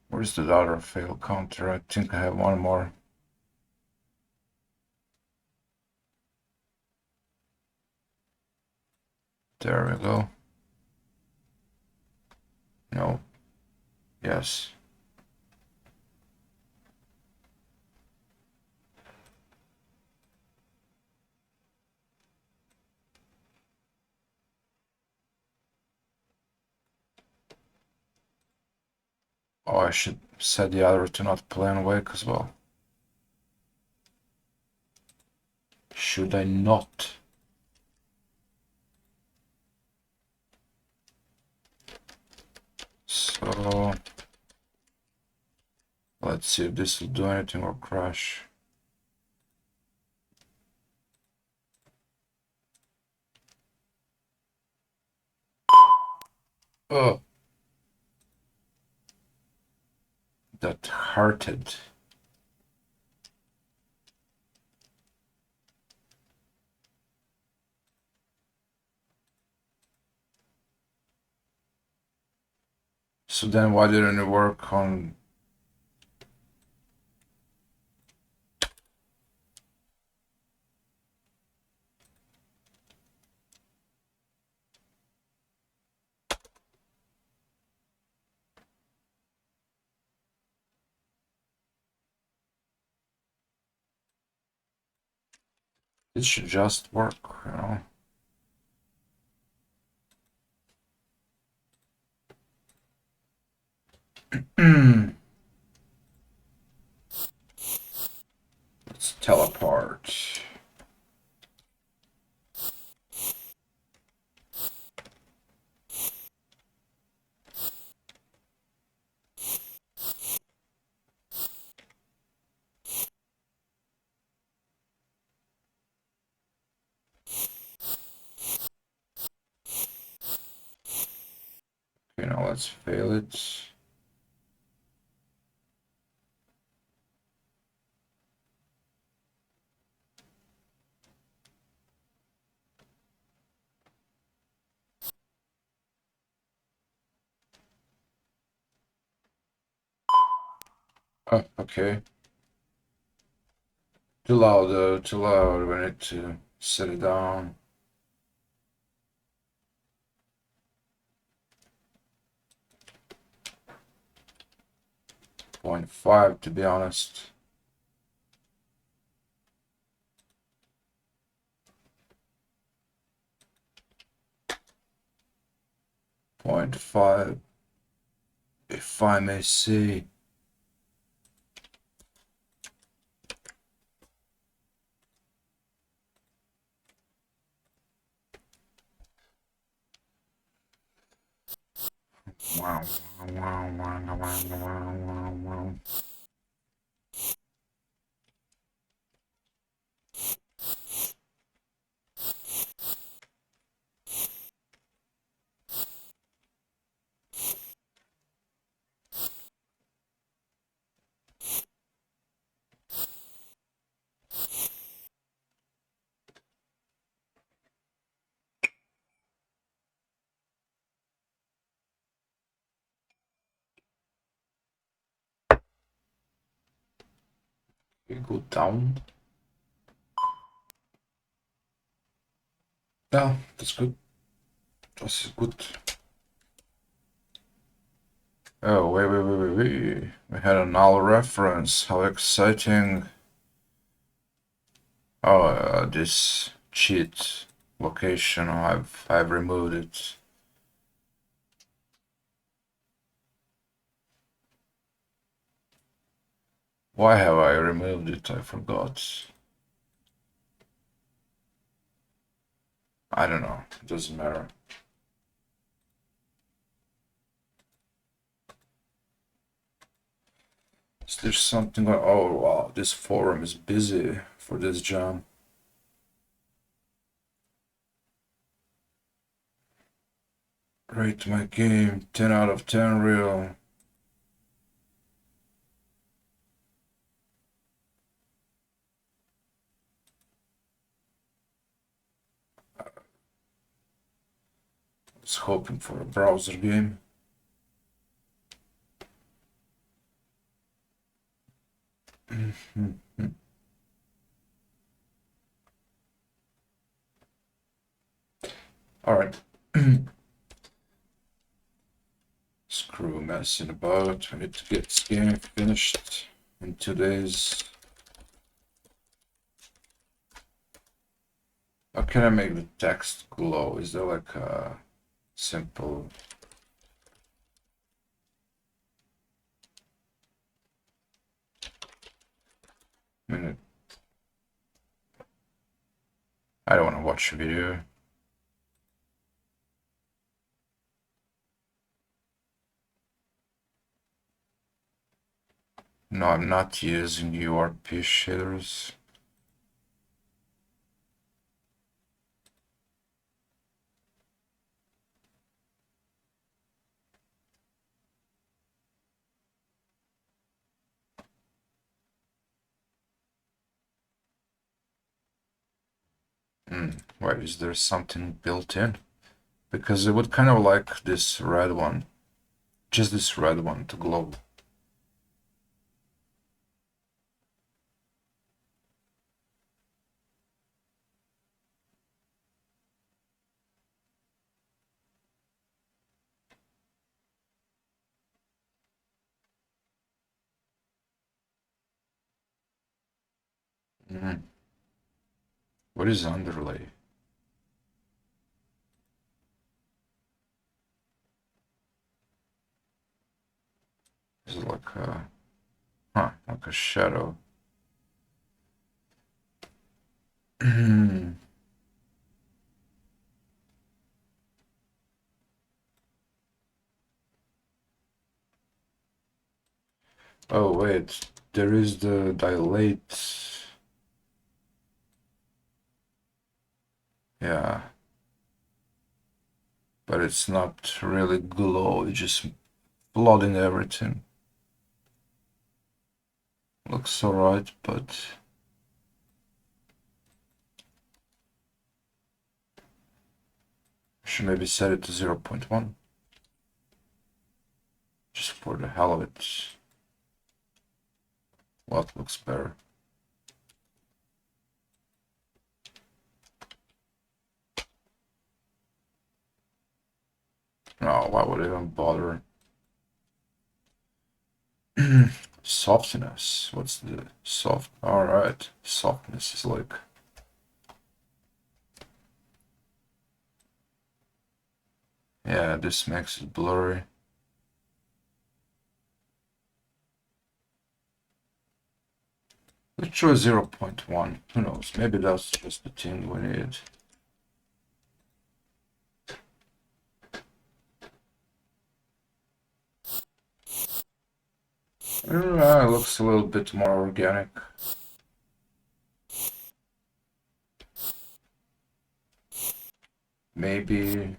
Where's the other fail counter? I think I have one more. There we go. No. Yes. Oh, I should set the other to not play on wake as well. Should I not? So let's see if this will do anything or crash. Oh, that hurted. So then why didn't it work on? It should just work, you know? Let's teleport. Okay, now let's fail it. Oh, okay. Too loud, too loud. We need to set it down. 0.5 to be honest. 0.5, if I may say. Wow, wow, wow, wow, wow, wow, wow. You go down. Yeah, that's good. That's good. Oh, wait. We had a null reference. How exciting. Oh, this cheat location. I've removed it. Why have I removed it? I forgot. I don't know. It doesn't matter. Is there something? Oh wow, this forum is busy for this jam. Rate my game 10 out of 10 real. I was hoping for a browser game. Alright. Screw messing about. We need to get this game finished in 2 days. How can I make the text glow? Is there like a simple... minute? I don't want to watch a video. No, I'm not using URP shaders. Wait, is there something built in? Because it would kind of like this red one. Just this red one to glow. What is underlay? Is it like a... Huh, like a shadow. Oh wait, there is the dilate. Yeah. But it's not really glow, it's just flooding everything. Looks alright, but... I should maybe set it to 0.1. Just for the hell of it. What looks better? No, why would I even bother? Softness. What's the soft? Alright. Softness is like... Yeah, this makes it blurry. Let's try 0.1. Who knows? Maybe that's just the thing we need. It looks a little bit more organic. Maybe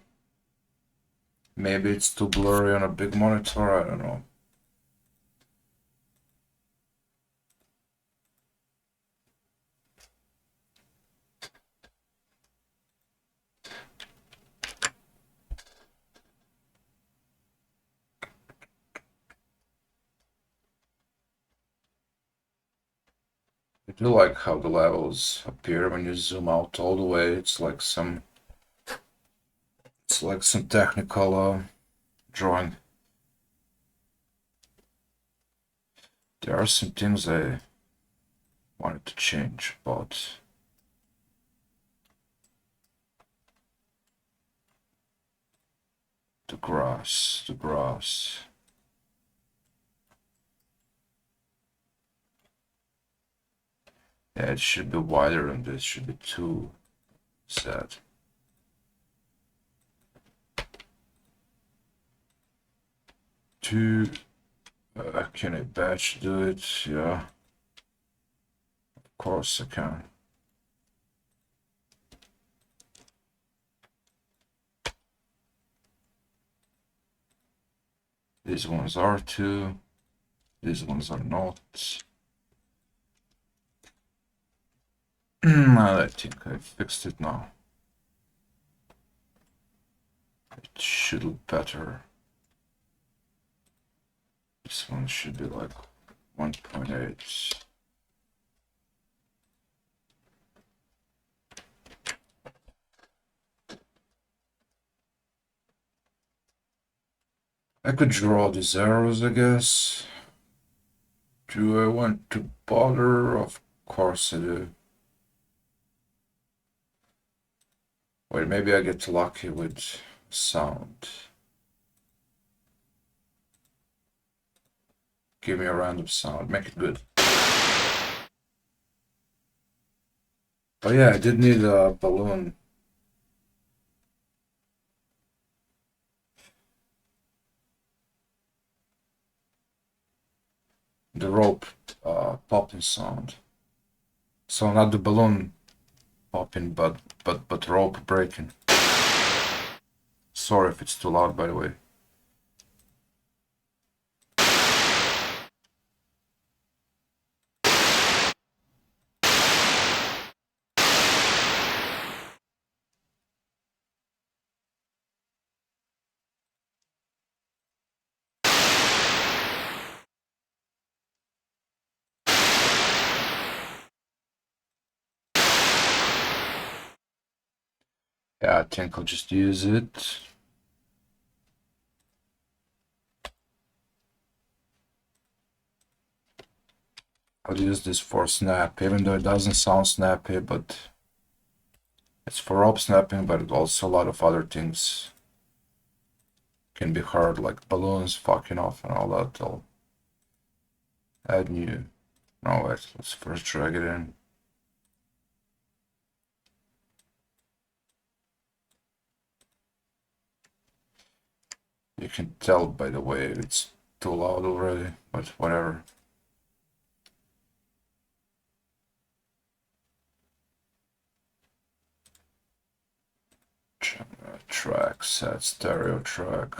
it's too blurry on a big monitor, I don't know. I do like how the levels appear when you zoom out all the way. It's like some technical drawing. There are some things I wanted to change, but the grass. Yeah, it should be wider than this. Should be too sad. Can I batch do it? Yeah, of course I can. These ones are too. These ones are not. I think I fixed it now. It should look better. This one should be like 1.8. I could draw these arrows, I guess. Do I want to bother? Of course I do. Wait, maybe I get lucky with sound. Give me a random sound, make it good. Oh yeah, I did need a balloon. The rope popping sound. So not the balloon popping, but rope breaking. Sorry if it's too loud, by the way. Yeah, I think I'll just use it. I'll use this for snap, even though it doesn't sound snappy, but it's for rope snapping, but also a lot of other things can be heard, like balloons fucking off and all that. I'll add new. No, wait, let's first drag it in. You can tell by the way it's too loud already, but whatever. Track, set stereo track.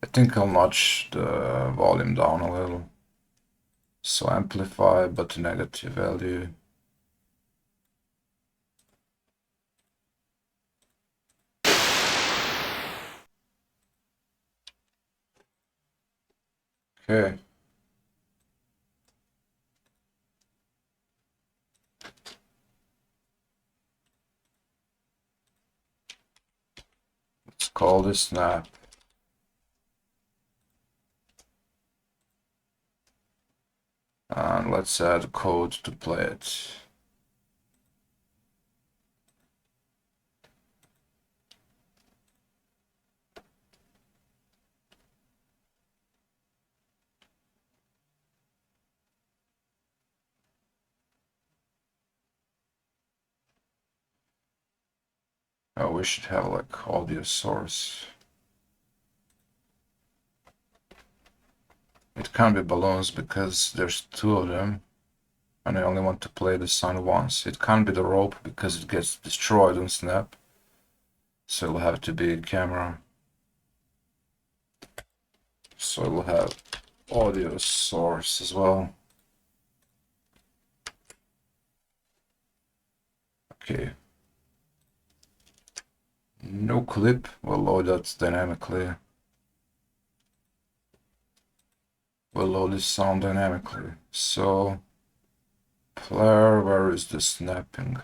I think I'll notch the volume down a little. So amplify, but to negative value. Okay. Let's call this snap. And let's add code to play it. Oh, we should have like audio source. It can't be balloons because there's two of them, and I only want to play the sound once. It can't be the rope because it gets destroyed on snap. So it'll have to be camera. So it'll have audio source as well. Okay. No clip, we'll load that dynamically. We'll load this sound dynamically. So, player, where is the snapping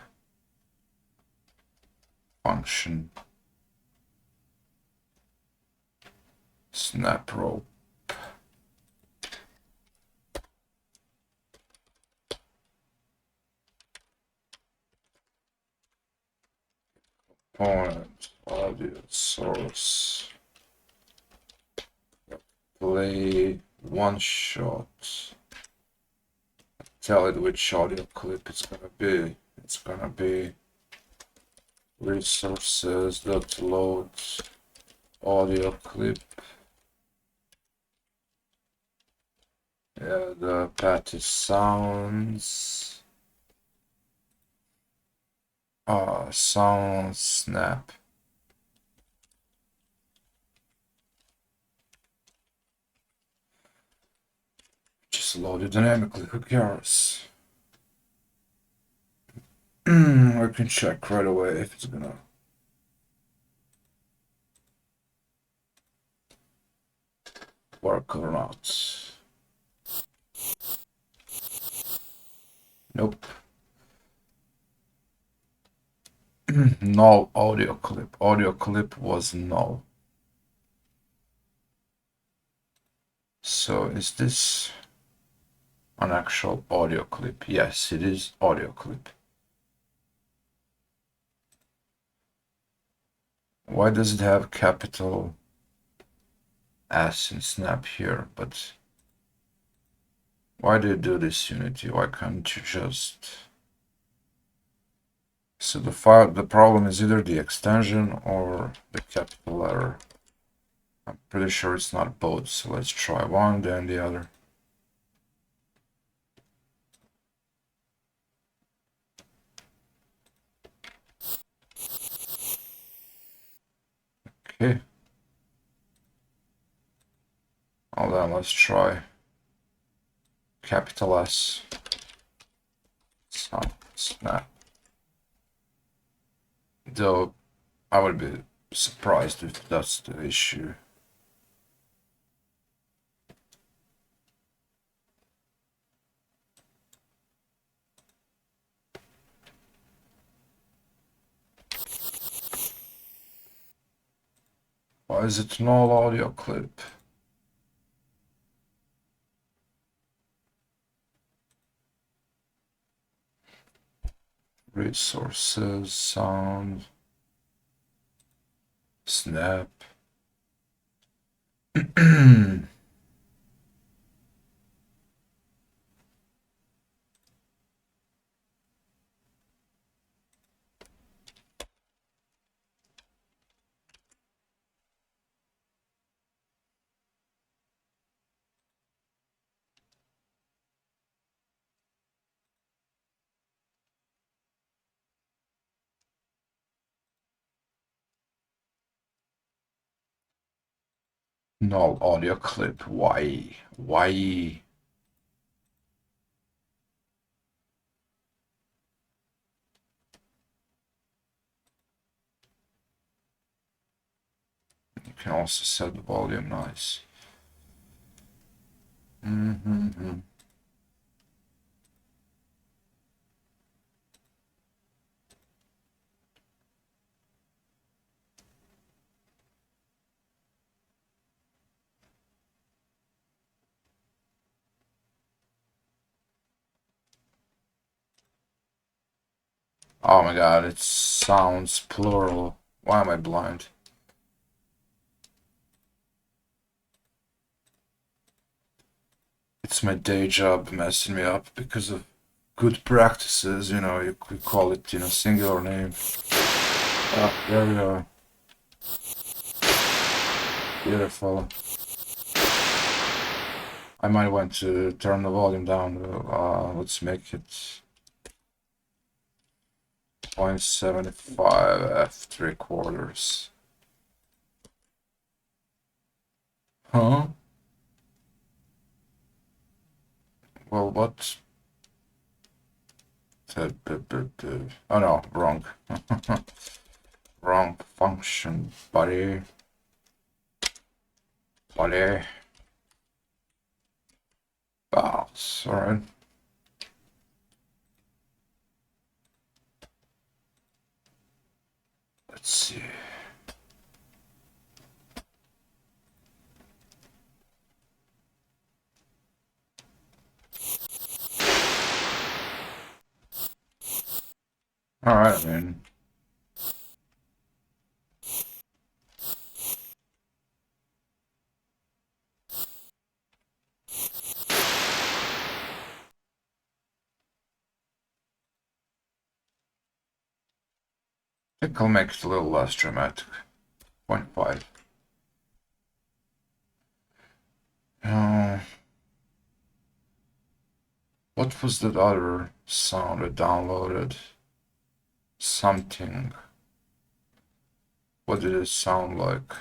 function? Snap rope. Point, audio source. Play one shot. Tell it which audio clip it's gonna be. It's gonna be resources.load audio clip. Yeah, the path is sounds. Sound snap. Just load it dynamically, who cares? I can check right away if it's gonna work or not. Nope. Null audio clip. Audio clip was null. So is this an actual audio clip? Yes, it is audio clip. Why does it have capital S in snap here? But why do you do this, Unity? Why can't you just... So the problem is either the extension or the capital letter. I'm pretty sure it's not both, so let's try one, then the other. Okay. Hold on, let's try capital S. Snap. Though I would be surprised if that's the issue. Why is it null audio clip? Resources, sound, snap. Null audio clip. Why? Why? You can also set the volume nice. Oh my god, it sounds plural. Why am I blind? It's my day job messing me up because of good practices, you know, you could call it, you know, singular name. There we are. Beautiful. I might want to turn the volume down. Let's make it 0.75 f3/4. Huh? Well, what? Oh no, wrong. Wrong function, buddy. Buddy. Oh, alright. Let's see. Alright, man. I think I'll make it a little less dramatic. 0.5. What was that other sound I downloaded? Something. What did it sound like?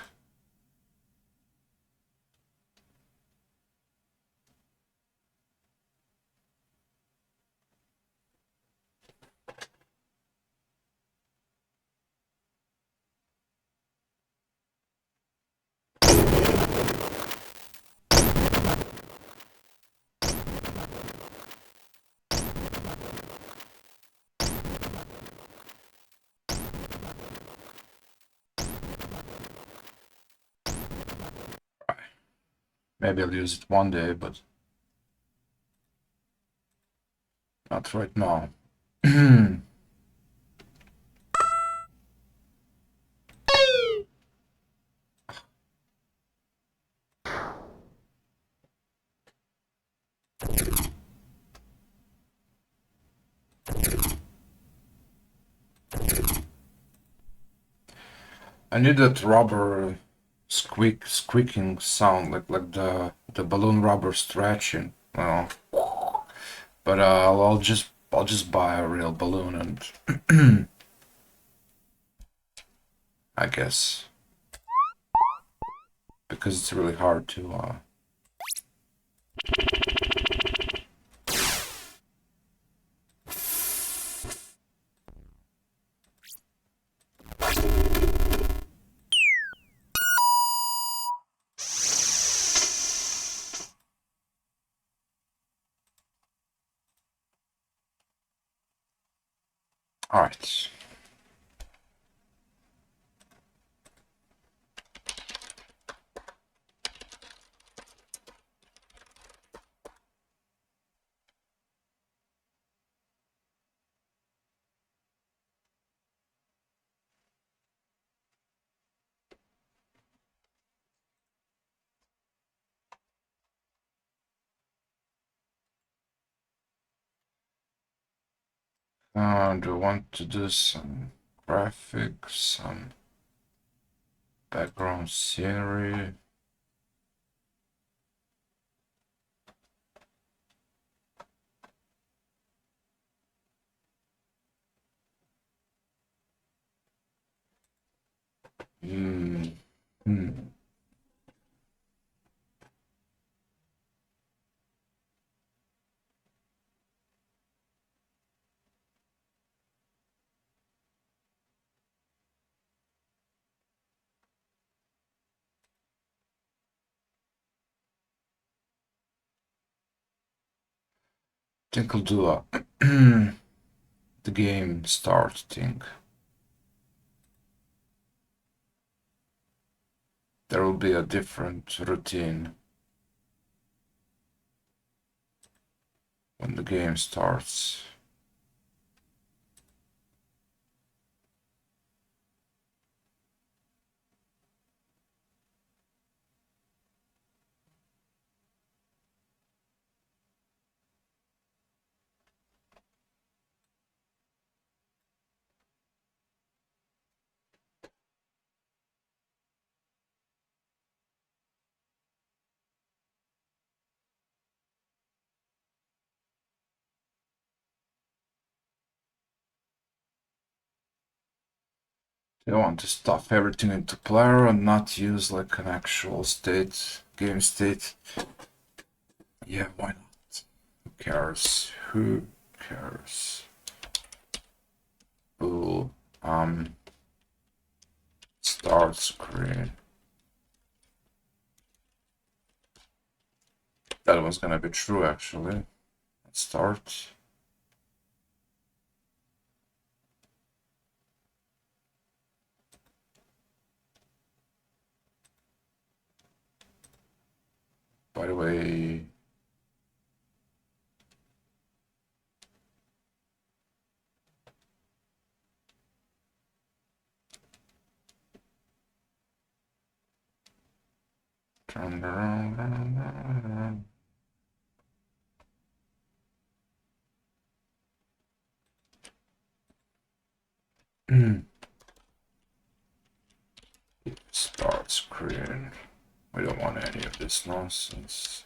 Maybe I'll use it one day, but not right now. I need that rubber squeaking sound, like the balloon rubber stretching. But I'll just buy a real balloon and I guess because it's really hard to All right. Do I want to do some graphics, some background scenery? Hmm. Hmm. I think I'll do a the game start thing. There will be a different routine when the game starts. They want to stuff everything into player and not use like an actual game state. Yeah, why not? Who cares? Who cares? Bool, start screen. That was gonna be true actually. Let's start. By the way, turn around. Start screen. We don't want any of this nonsense.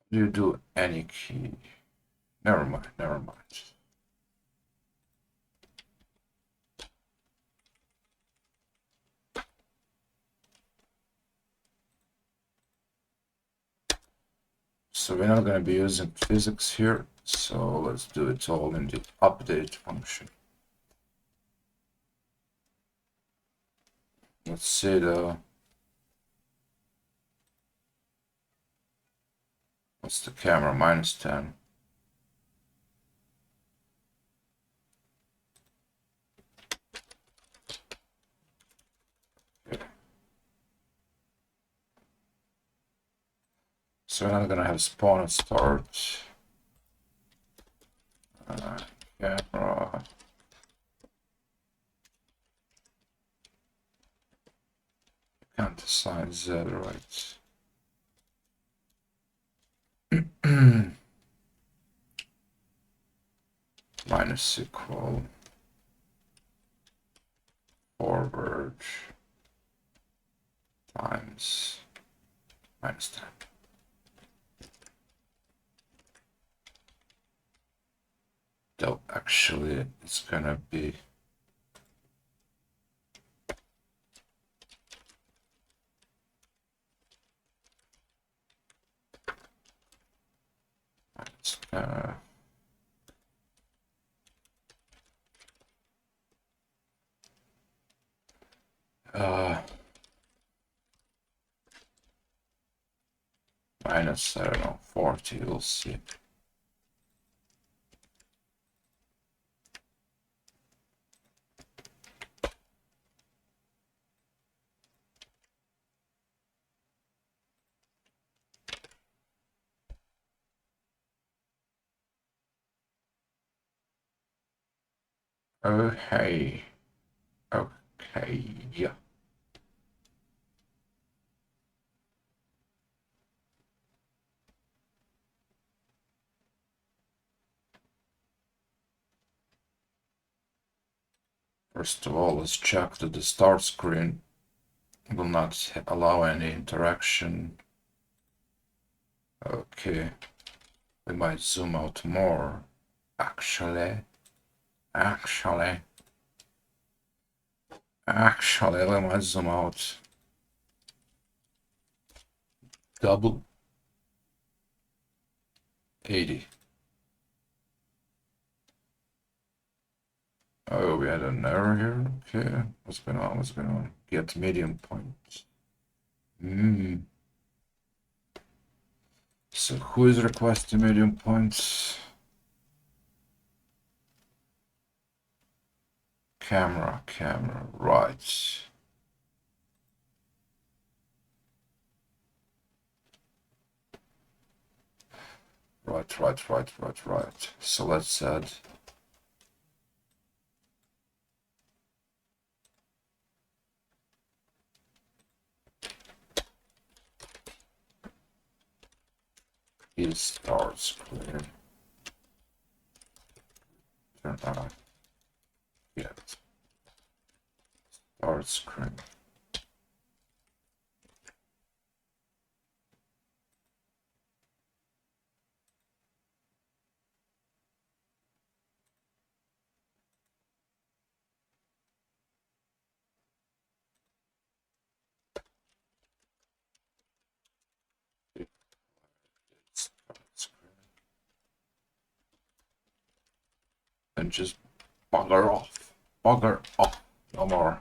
You do any key. Never mind, never mind. So we're not going to be using physics here, so let's do it all in the update function. Let's say what's the camera, -10. Okay. So we're not going to have spawn and start. Camera. Can't assign Z, right? Minus equal forward times -10. Though actually it's gonna be minus, I don't know, 40, we'll see. Okay. Okay, yeah. First of all, let's check that the start screen will not allow any interaction. Okay. We might zoom out more. Actually, we might zoom out. Double 80. Oh, we had an error here. Okay, what's going on? What's going on? Get medium point. So who is requesting medium points? Camera, right. Right. So let's add He starts clear. Turn on. Yet. Start screen. Start screen. And just bugger off. Bugger off. No more.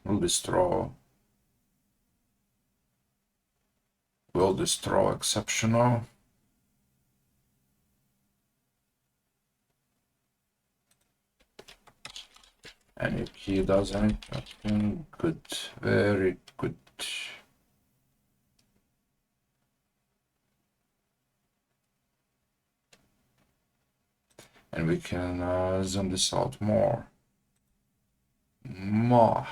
Will destroy. Will destroy exceptional. And if he does anything good, very good. And we can zoom this out more. More.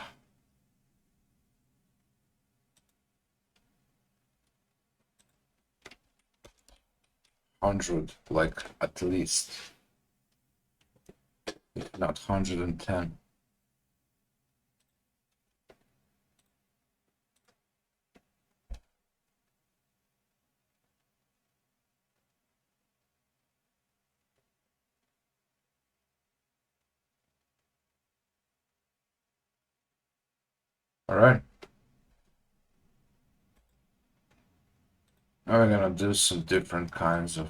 100, like at least. If not 110. Alright. Now we're gonna do some different kinds of.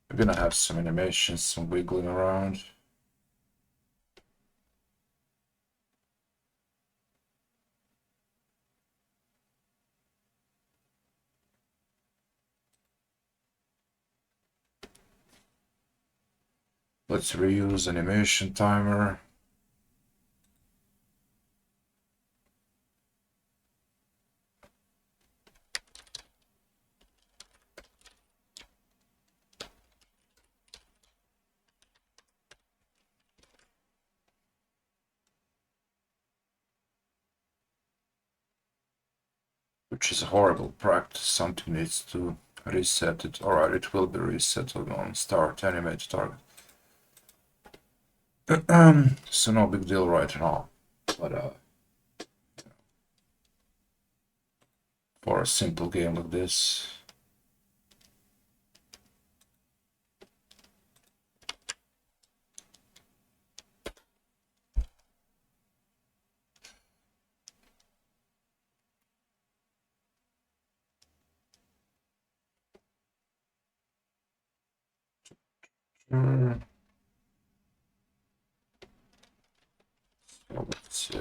We're gonna have some animations, some wiggling around. Let's reuse animation timer. Which is a horrible practice. Something needs to reset it. Alright, it will be reset on start animate target. So no big deal right now. But for a simple game like this. So let's see.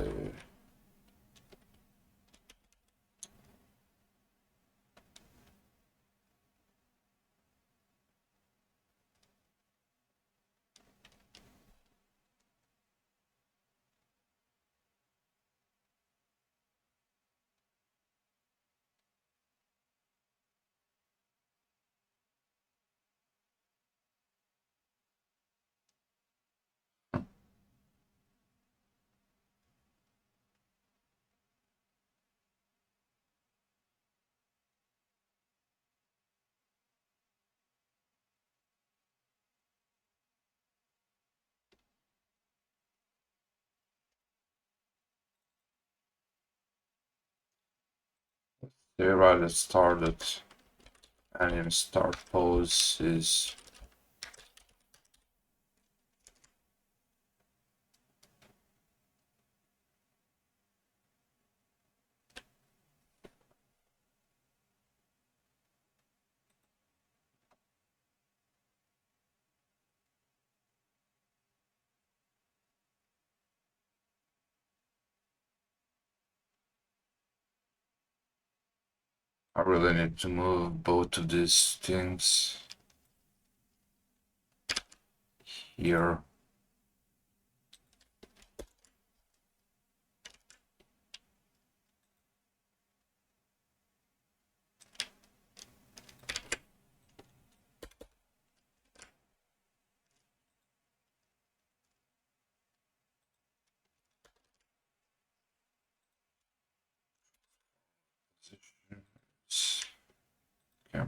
Right, let's start it. And in start pose is I really need to move both of these things here.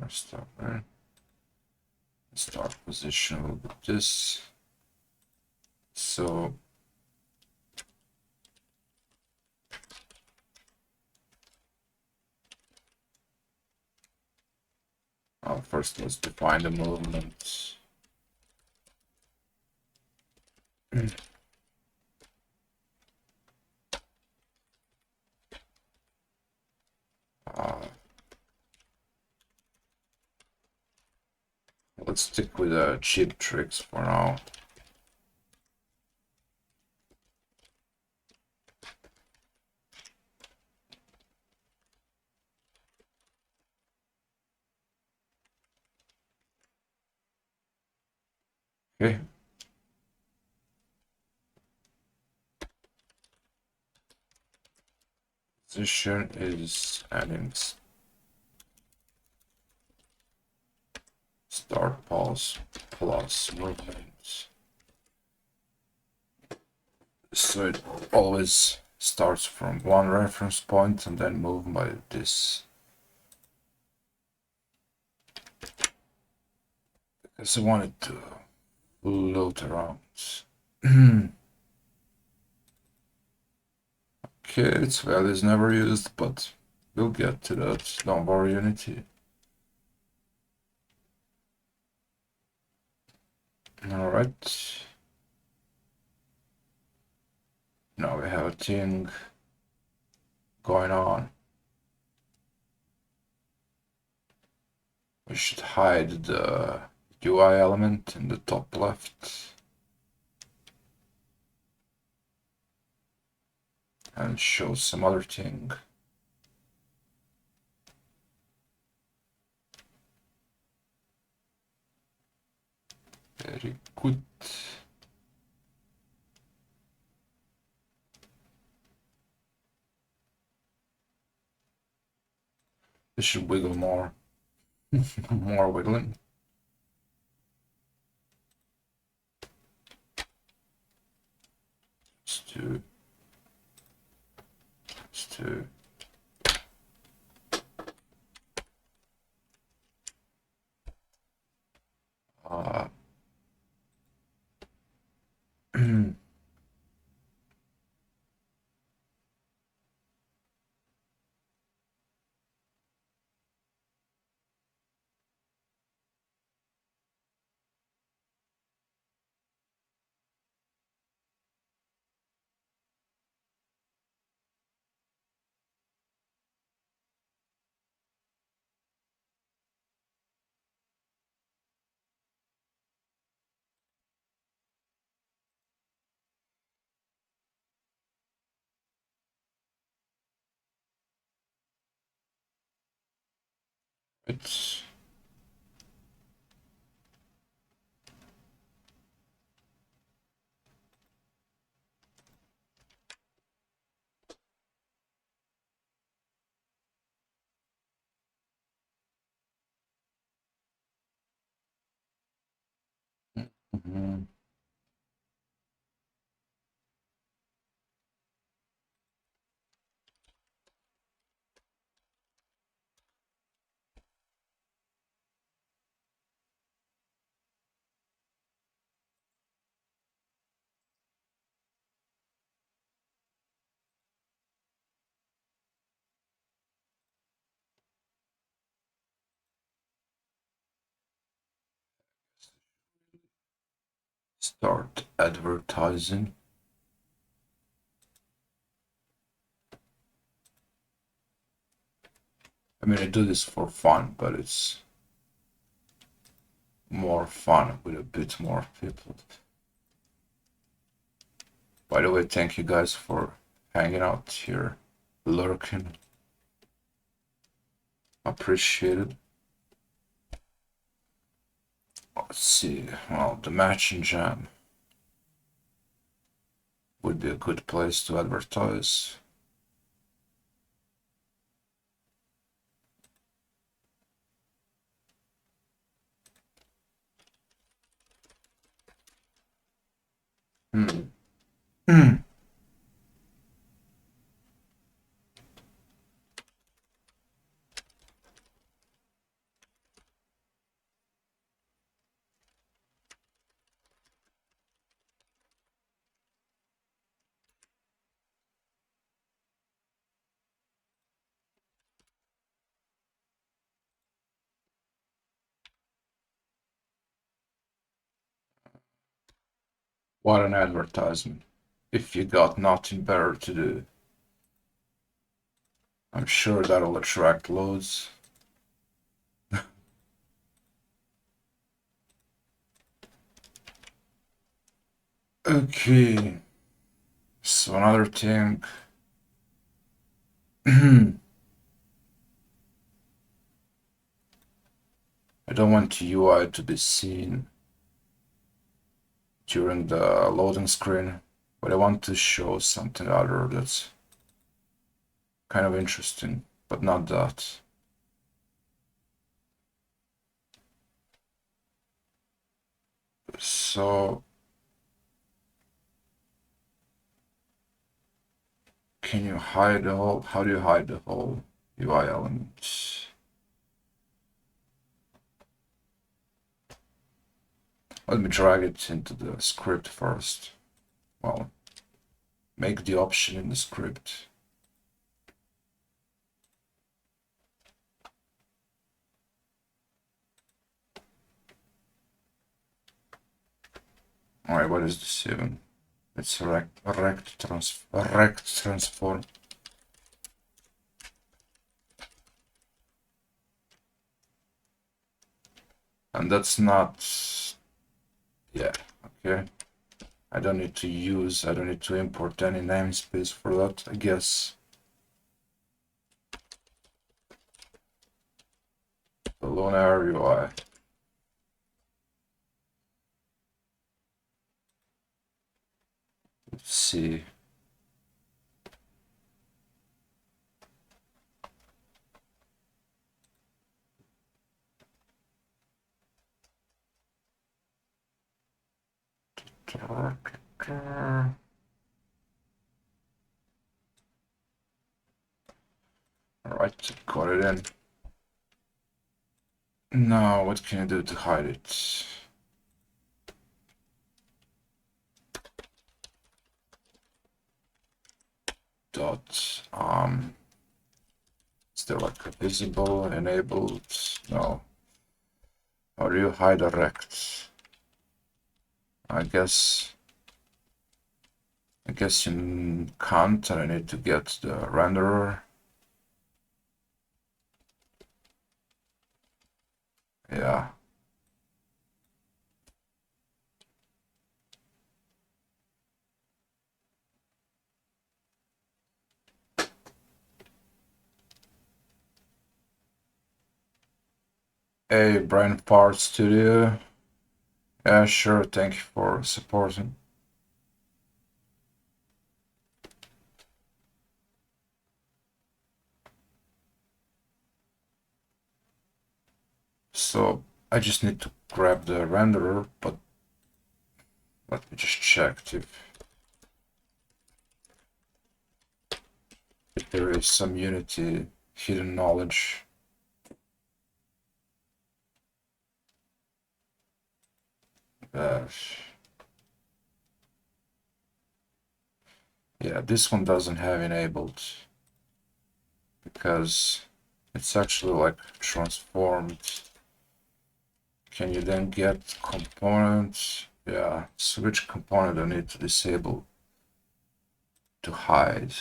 gonna start there. Start position will be this. So first let's define the movement. Let's stick with cheap tricks for now. Okay. Position is adding start pulse plus movement. So it always starts from one reference point and then move by this. Because I wanted to float around. Okay, its value is never used, but we'll get to that. Don't worry, Unity. Alright. Now we have a thing going on. We should hide the UI element in the top left and show some other thing. Very good. This should wiggle more. More wiggling. Let's do. It's start advertising. I mean, I do this for fun, but it's more fun with a bit more people. By the way, thank you guys for hanging out here, lurking. Appreciate it. Let's see. Well, the matching jam would be a good place to advertise. What an advertisement. If you got nothing better to do. I'm sure that'll attract loads. Okay. So another thing. I don't want the UI to be seen during the loading screen, but I want to show something other that's kind of interesting, but not that. So can you hide the whole? How do you hide the whole UI element? Let me drag it into the script first. Well, make the option in the script. Alright, what is this even? It's rect transform. And that's not, yeah, okay. I don't need to import any namespace for that, I guess. The Lunar UI. Let's see. Alright, got it in. Now, what can I do to hide it? Dot, is there like a visible, enabled? No. How do you hide a rect? I guess you can't, and I need to get the renderer. Yeah. Hey, Brain Part Studio. Yeah, sure, thank you for supporting. So I just need to grab the renderer, but let me just check if there is some Unity hidden knowledge. Yeah, this one doesn't have enabled because it's actually like transformed. Can you then get components? Yeah, switch component I need to disable to hide.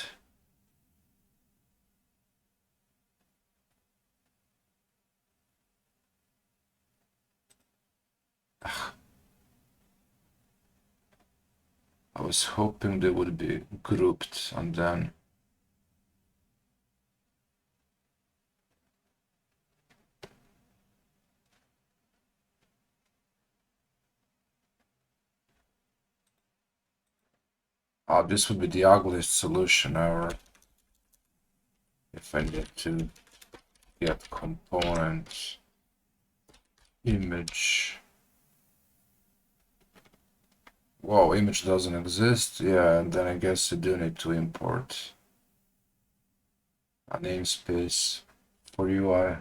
I was hoping they would be grouped and then this would be the ugliest solution ever if I need to get component image. Whoa, image doesn't exist. Yeah, and then I guess you do need to import a namespace for UI.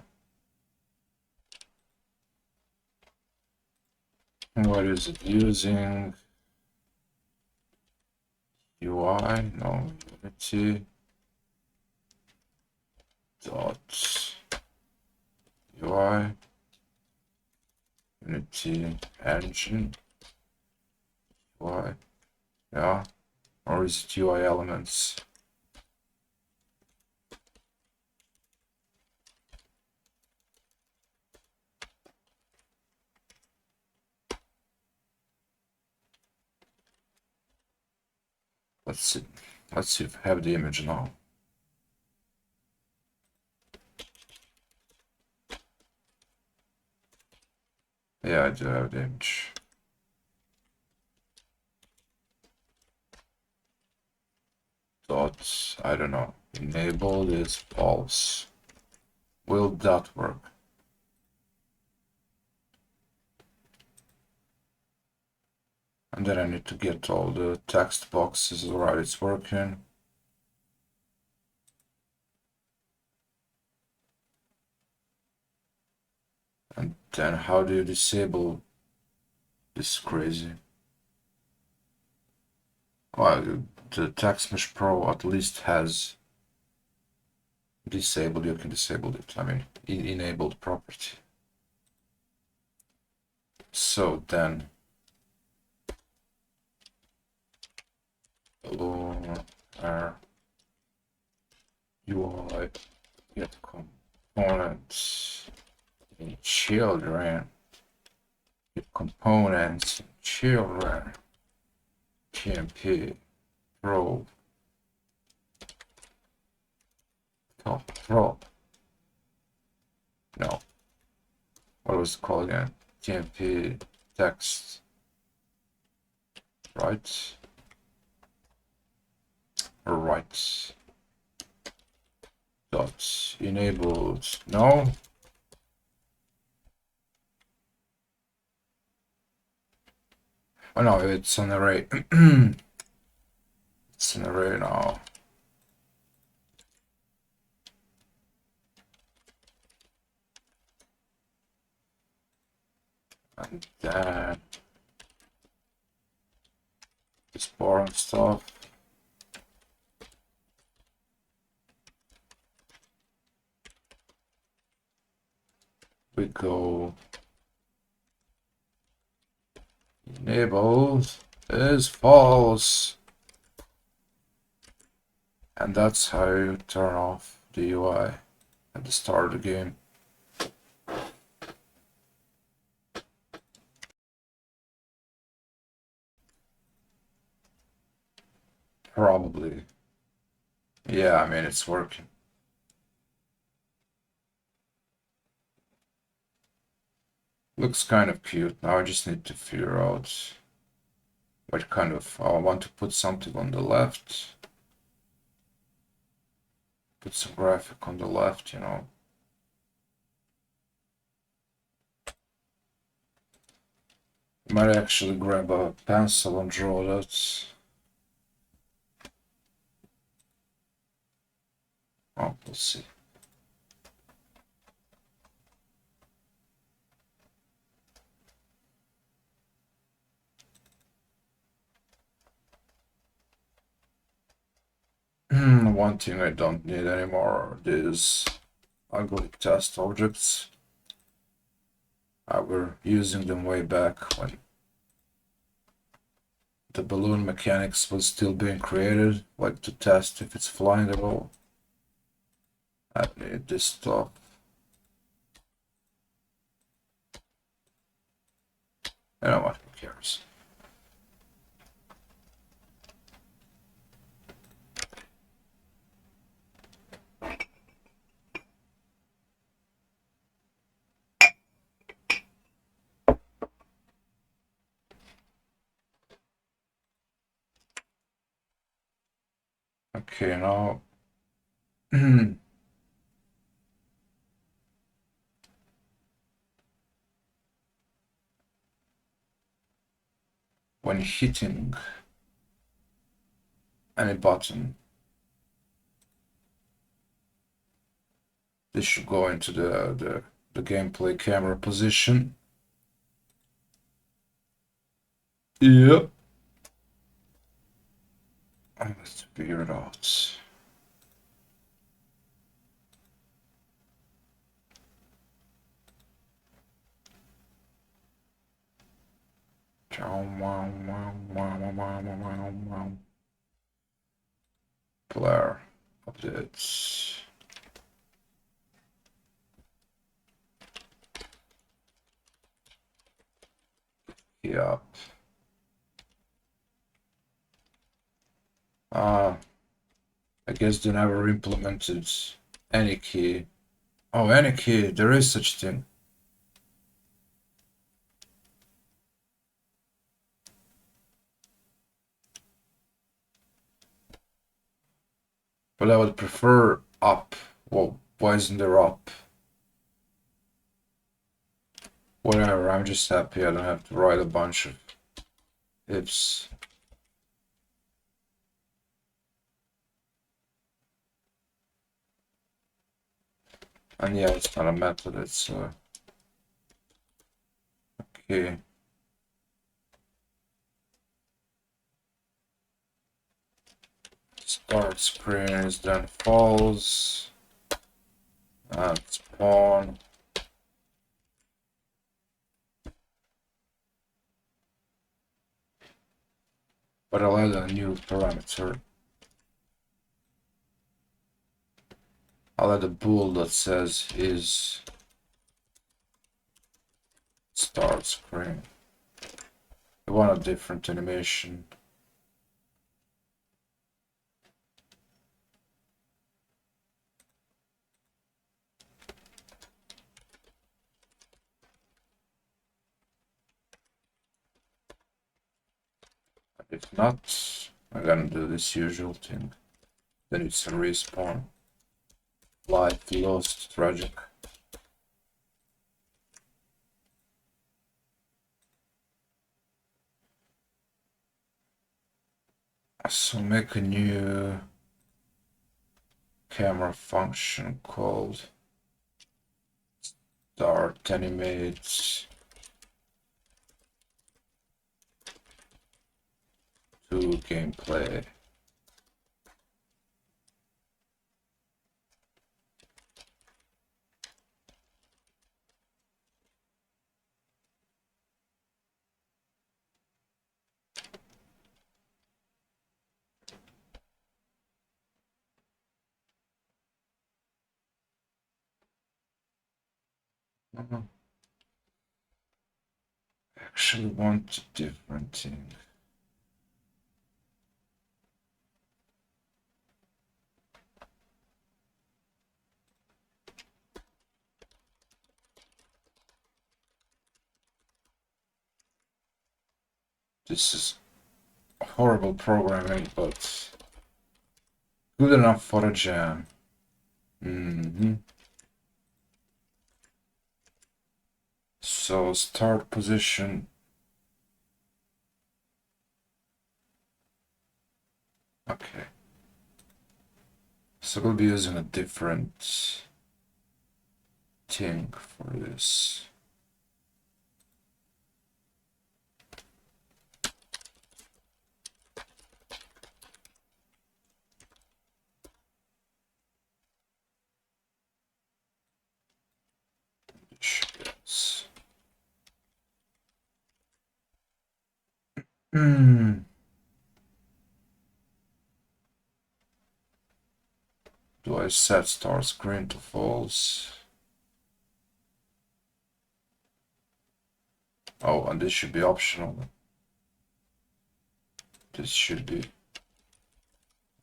What is it using? UI? No, Unity. Dot UI. Unity engine. UI. Yeah, or is it UI elements? Let's see. Let's see if I have the image now. Yeah, I do have the image. Dot, I don't know. Enable is false. Will that work? And then I need to get all the text boxes. Alright, it's working. And then how do you disable this crazy? Well, the Text Mesh Pro at least has disabled. You can disable it. I mean, enabled property. So then, UI get components in children. Get components in children. GMP Pro. Top Pro. No. What was it called again? GMP text. Right. Right. Dot enabled. No. Oh no, it's an array. It's an array now. And then this boring stuff. We go enabled is false. And that's how you turn off the UI at the start of the game. Probably. Yeah, I mean, it's working. Looks kind of cute. Now I just need to figure out what kind of... I want to put something on the left. Put some graphic on the left, you know. Might actually grab a pencil and draw that. Oh, we'll see. One thing I don't need anymore is ugly test objects. I were using them way back when the balloon mechanics was still being created, like to test if it's flying at all. I need this stuff. You know what, who cares? Okay, now when hitting any button, this should go into the gameplay camera position. Yep. Let's figure it out. Player updates. Yep. I guess they never implemented any key. Oh, any key, there is such thing. But I would prefer up. Well, why isn't there up? Whatever, I'm just happy I don't have to write a bunch of ifs. And yeah, it's not a method, it's okay. Start screen is then false. And spawn. But I'll add a new parameter. I'll add a bool that says is start screen. I want a different animation. If not, I'm gonna do this usual thing. Then it's a respawn. Life lost, tragic. So make a new camera function called start animate to gameplay. Actually want a different thing. This is horrible programming, but good enough for a jam. So start position. Okay. So we'll be using a different thing for this. Yes. Do I set start screen to false? Oh, and this should be optional. This should be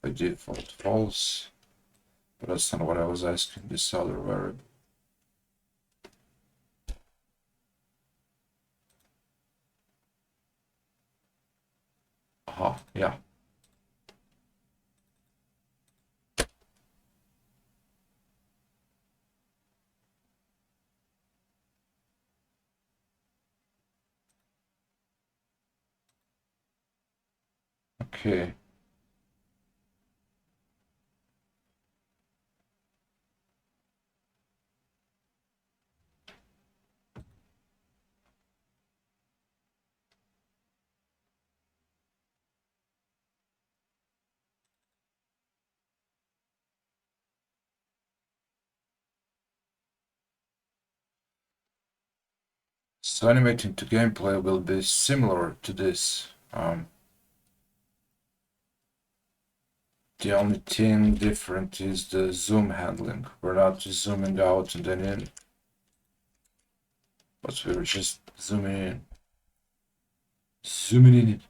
by default false. But that's not what I was asking this other variable. Aha, yeah. Okay. So animating to gameplay will be similar to this. The only thing different is the zoom handling. We're not just zooming out and then in, but we're just zooming in. Zooming in.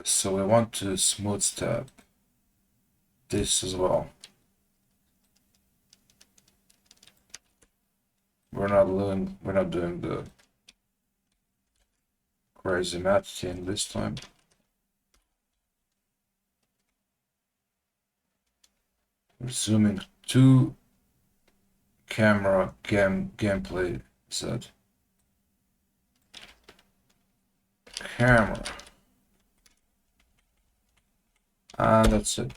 So we want to smooth step this as well. We're not doing the crazy math thing this time. We're zooming to camera gameplay set. Camera. And that's it,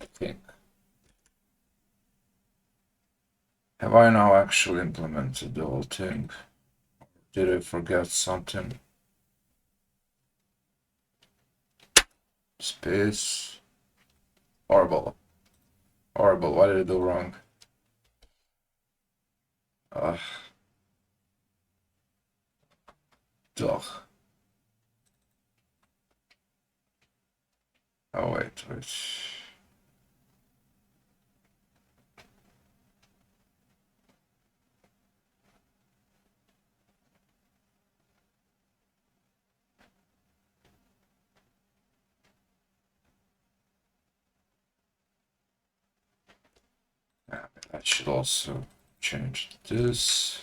I think. Have I now actually implemented the whole thing? Did I forget something? Space. Horrible. Horrible. What did I do wrong? Ugh. Duh. Oh, wait. Yeah, I should also change this.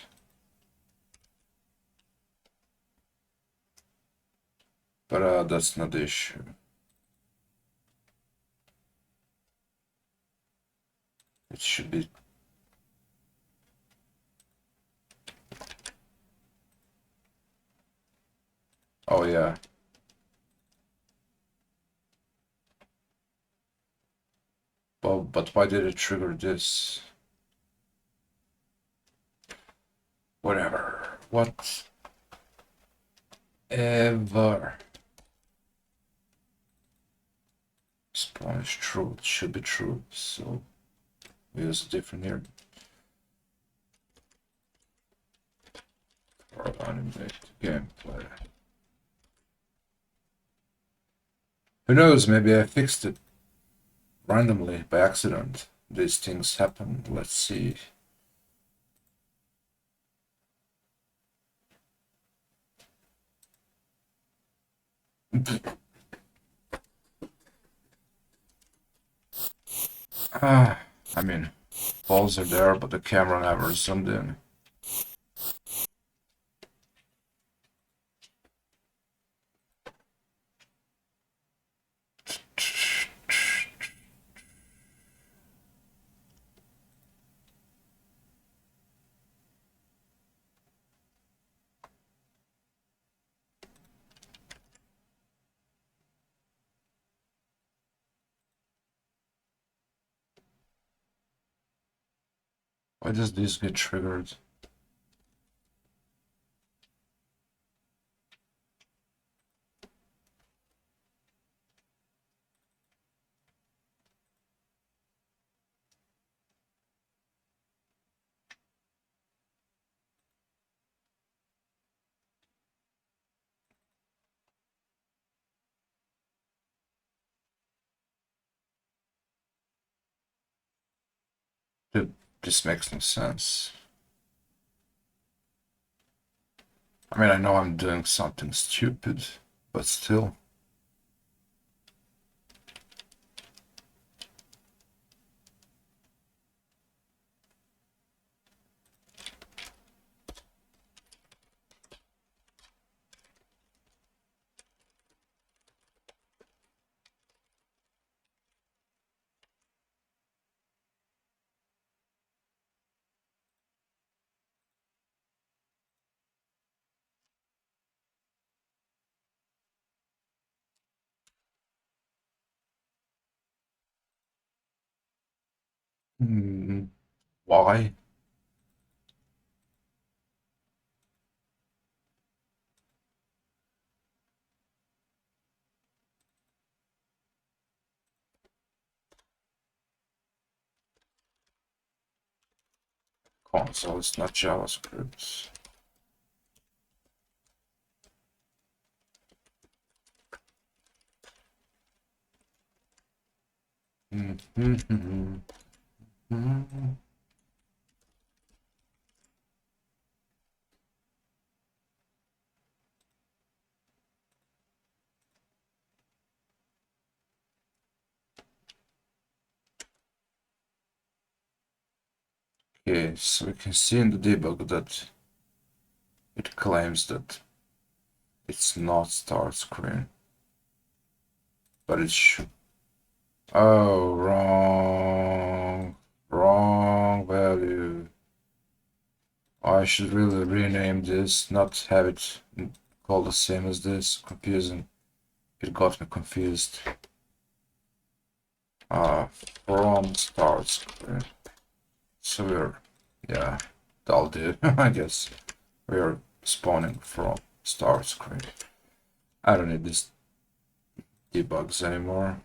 But that's not the issue. It should be. Oh, yeah. Well, but why did it trigger this? Whatever. Whatever. Spawn is true. It should be true. So we use a different here. Or animate gameplay. Who knows? Maybe I fixed it randomly by accident. These things happen. Let's see. I mean, balls are there, but the camera never zoomed in. Why does this get triggered? This makes no sense. I mean, I know I'm doing something stupid, but still. Why? console, it's not JavaScript. Okay, so we can see in the debug that it claims that it's not start screen, but it should. Oh, wrong value. I should really rename this, not have it called the same as this. Confusing. It got me confused. From start screen. So yeah, that'll do. I guess we're spawning from start screen. I don't need this debugs anymore.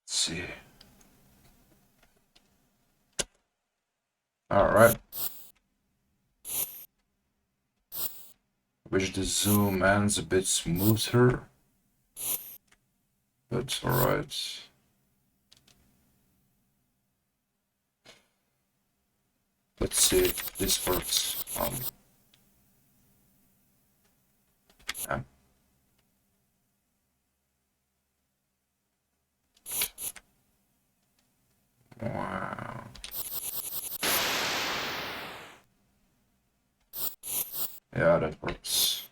Let's see. All right. Wish the zoom ends a bit smoother, but all right. Let's see if this works. Yeah. Wow. Yeah, that works.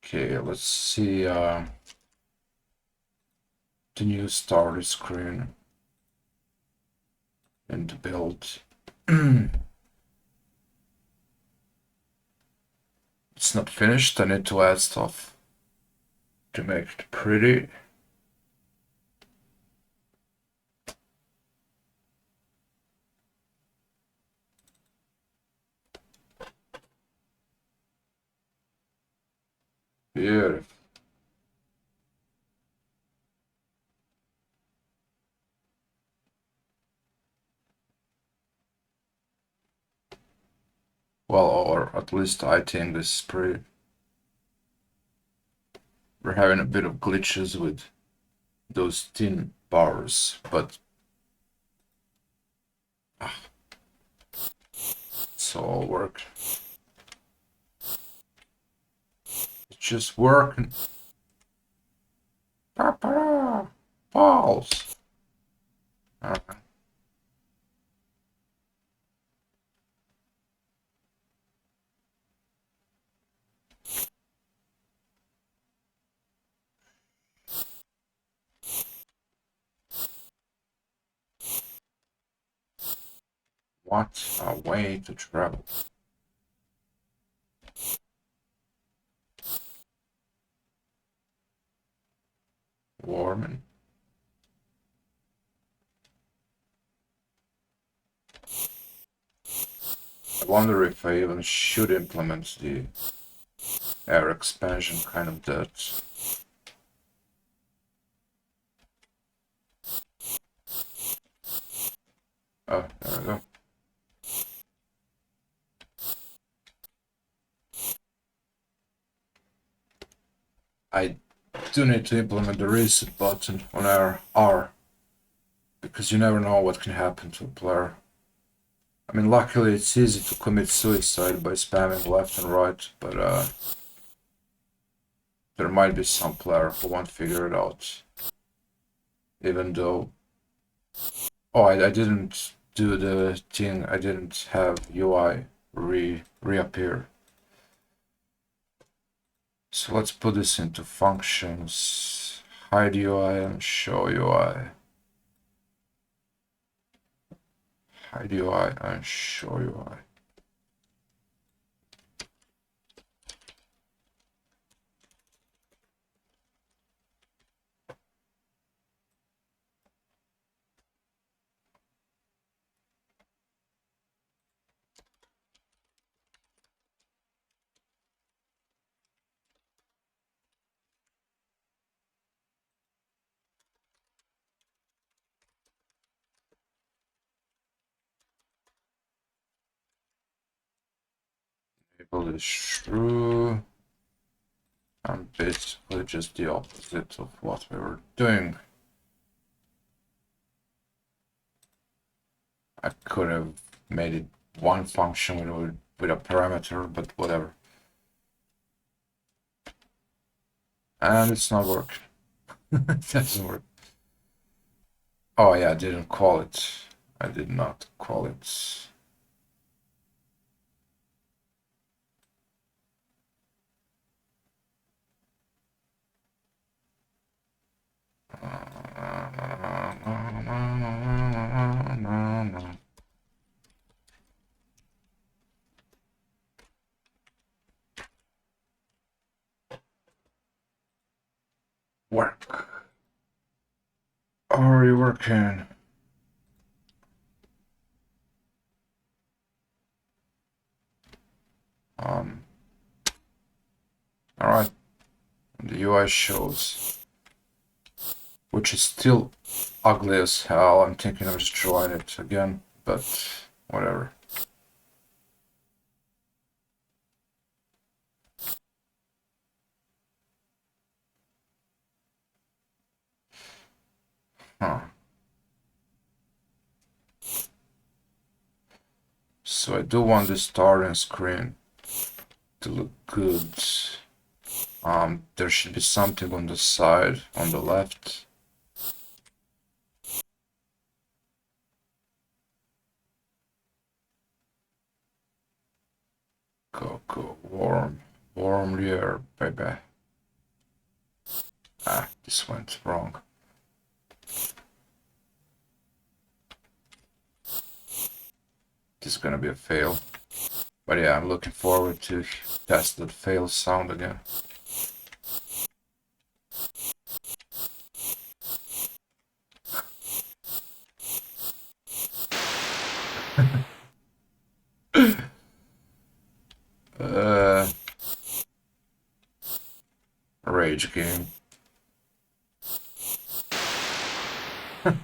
Okay, let's see the new starter screen and the build. It's not finished. I need to add stuff to make it pretty. Beautiful. Well, or at least I think this is pretty. We're having a bit of glitches with those thin bars, but it's all work. It's just working. Papa, balls. Okay. What a way to travel. Warming. I wonder if I even should implement the air expansion kind of that. Oh, there we go. I do need to implement the reset button on our R, because you never know what can happen to a player. I mean, luckily it's easy to commit suicide by spamming left and right, but there might be some player who won't figure it out. Even though... Oh, I didn't do the thing, I didn't have UI reappear. So let's put this into functions, hide UI and show UI. Hide UI and show UI. Pull is true. And basically just the opposite of what we were doing. I could have made it one function with a parameter, but whatever. And it's not working. It doesn't work. Oh yeah, I didn't call it. I did not call it. Work. Are you working? All right. The UI shows, which is still ugly as hell. I'm thinking of just drawing it again, but whatever. Huh. So I do want this starting screen to look good. There should be something on the side, on the left. Go, warm layer, baby. Ah, this went wrong. This is gonna be a fail. But yeah, I'm looking forward to test that fail sound again. Rage game. I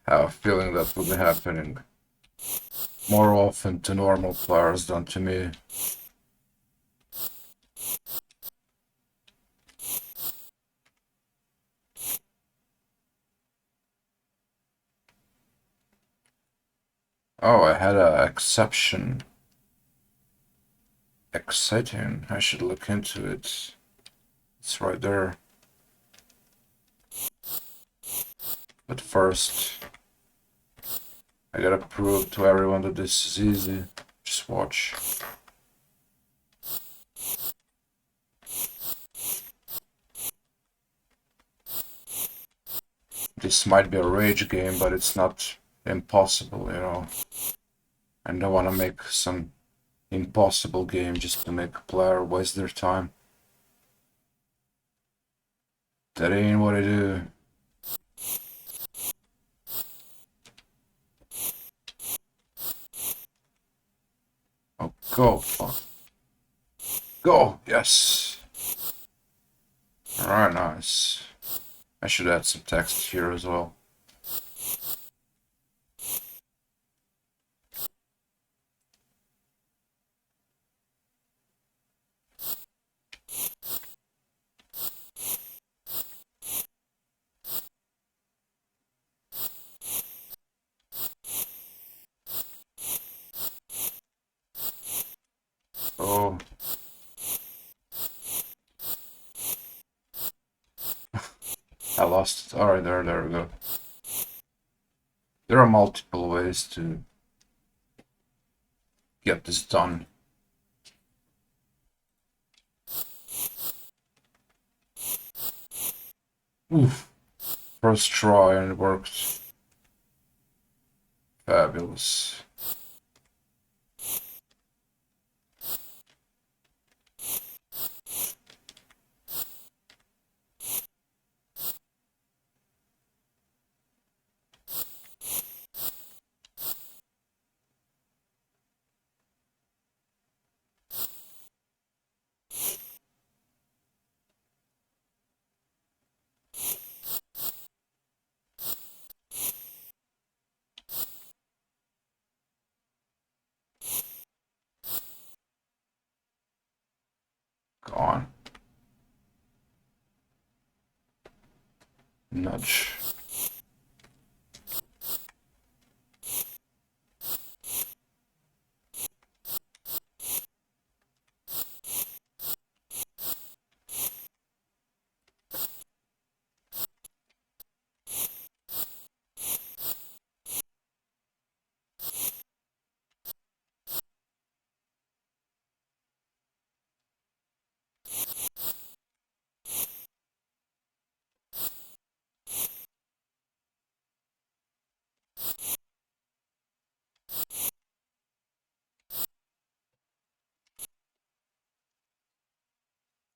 have a feeling that will be happening more often to normal players than to me. Oh, I had an exception. Exciting. I should look into it. It's right there. But first, I gotta prove to everyone that this is easy. Just watch. This might be a rage game, but it's not impossible, you know. I don't want to make some impossible game just to make a player waste their time. That ain't what I do. Oh, go, fuck. Go, yes. Alright, nice. I should add some text here as well. Oh. I lost it. Alright, there we go. There are multiple ways to get this done. Oof. First try and it worked. Fabulous. Go on. Nudge.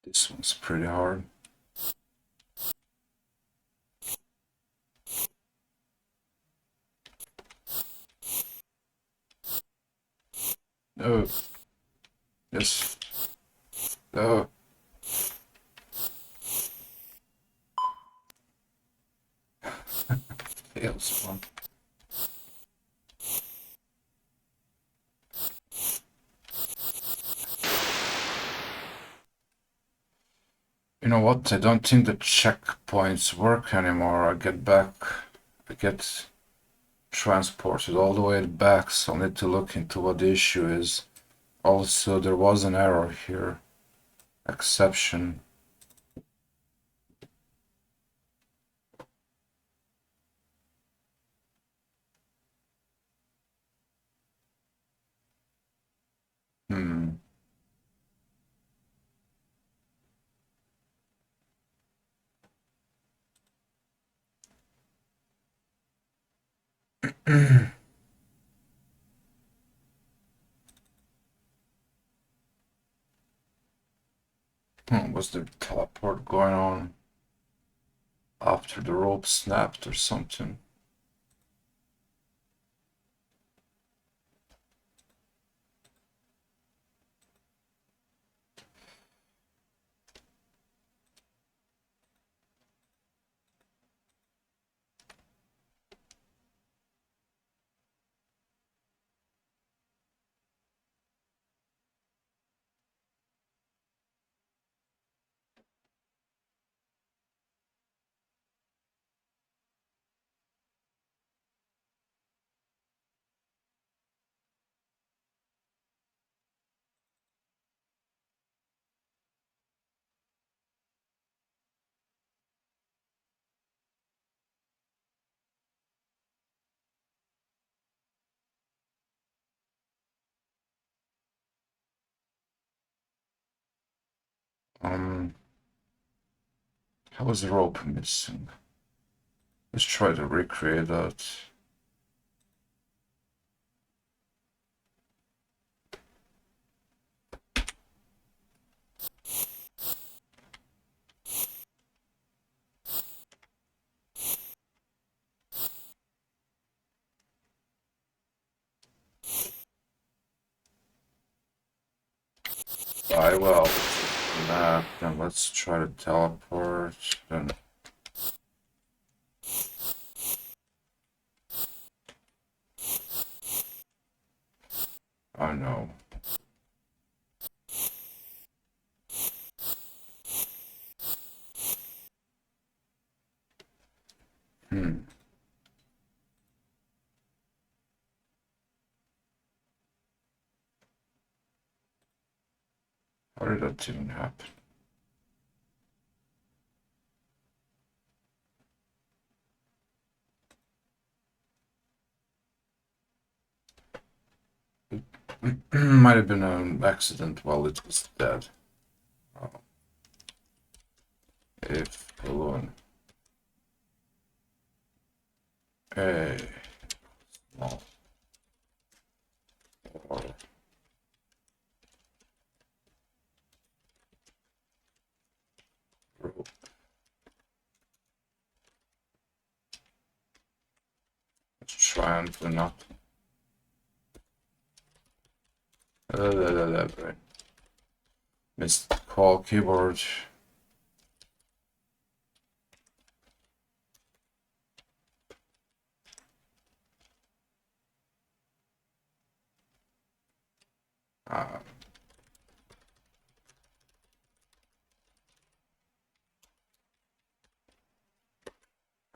This one's pretty hard. Oh. Yes. Oh. Fails one. You know what? I don't think the checkpoints work anymore. I get transported all the way back, so I need to look into what the issue is. Also, there was an error here. Exception. Hmm. Was there teleport going on after the rope snapped or something? Um, how was the rope missing? Let's try to recreate that. I well, map. Then let's try to teleport. Then I know. Hmm. How did that even happen? Might have been an accident while it was dead. Oh, if balloon. A small or rope. Let's try and do not. Right. Missed call keyboard. Uh,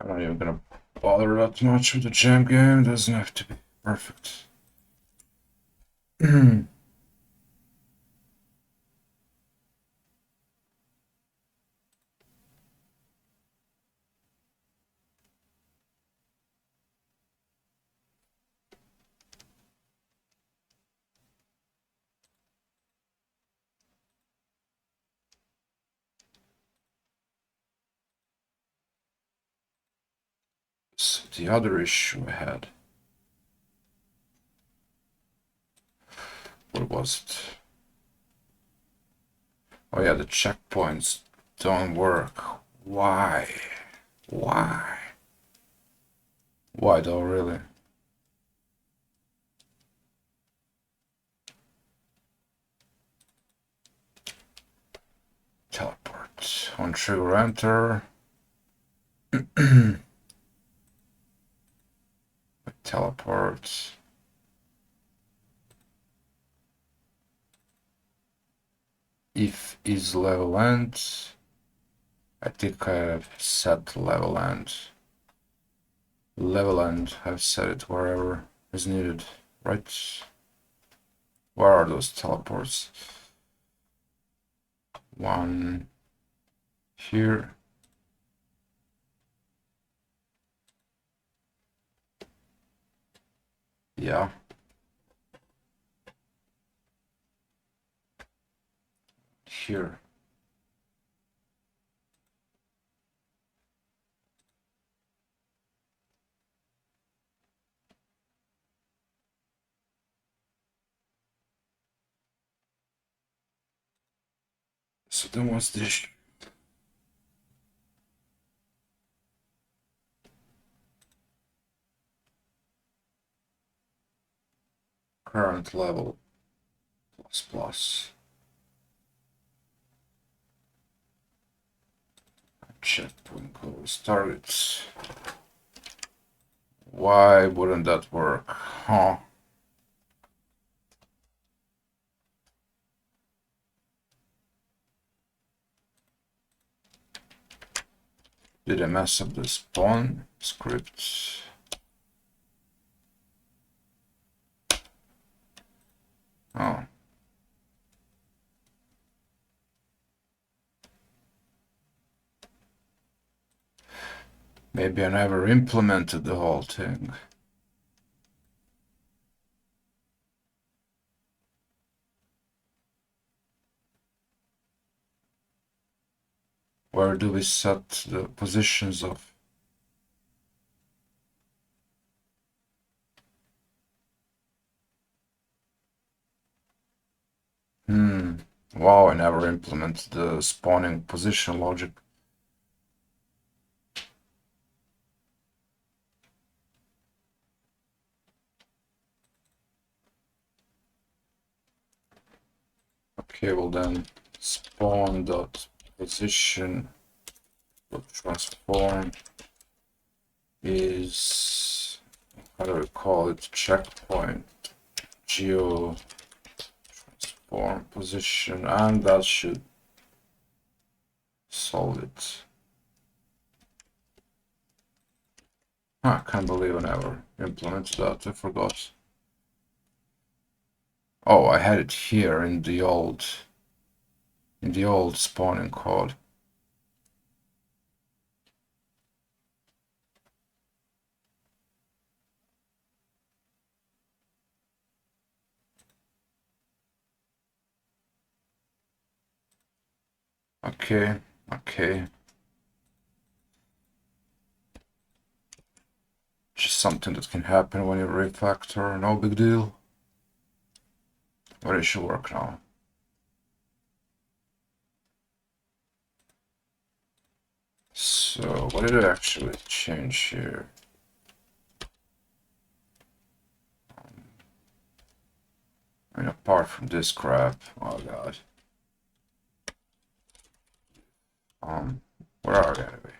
I'm not even gonna bother that much with the jam game, doesn't have to be perfect. So the other issue I had, what was it? Oh yeah, the checkpoints don't work. Why? Why? Why though, really? Teleport. On trigger enter. Teleport. If is level end. I think I have set level end. Level end, I've set it wherever is needed, right? Where are those teleports? One here. Yeah. Here. So then what's this? Current level plus plus. Checkpoint goes targets. Why wouldn't that work? Huh? Did I mess up the spawn script? Oh. Maybe I never implemented the whole thing. Where do we set the positions of? Wow, I never implemented the spawning position logic. Okay, well then spawn dot position dot transform is, how do we call it, checkpoint geo transform position, and that should solve it. I can't believe I never implemented that. I forgot. Oh, I had it here in the old spawning code. Okay, okay. Just something that can happen when you refactor, no big deal. But it should work now. So, what did I actually change here? I mean, apart from this crap, oh god. Where are we anyway?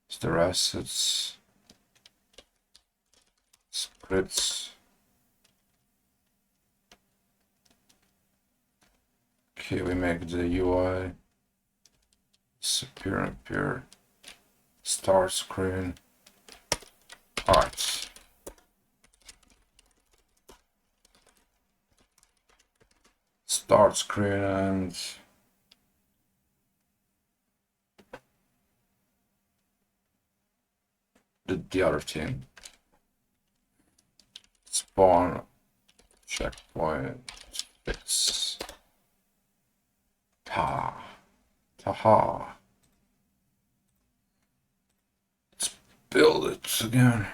Is there assets? Scripts. Okay, we make the UI disappear. appear. Start screen. Alright. Start screen and the other thing. Spawn checkpoint fix. Taha. Let's build it again.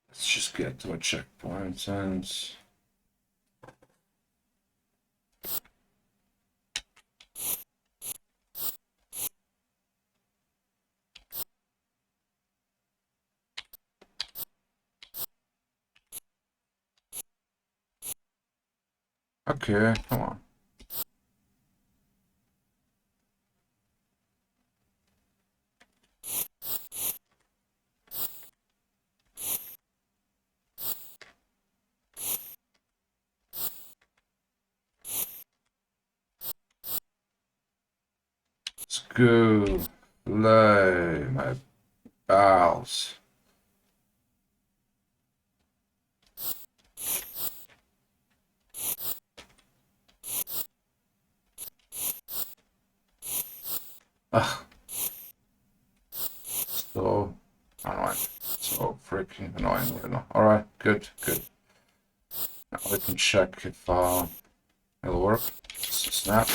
Let's just get to a checkpoint and okay, come on. Let's go. Lay my pals. Ugh. So annoying. So freaking annoying, you know. Alright, good. Now we can check if it'll work. Snap.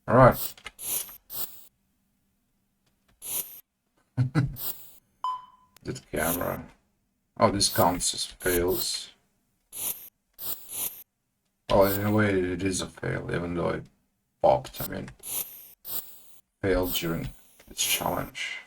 Alright. The camera. Oh, this counts as fails. Oh, in a way it is a fail, even though it popped. I mean, failed during its challenge.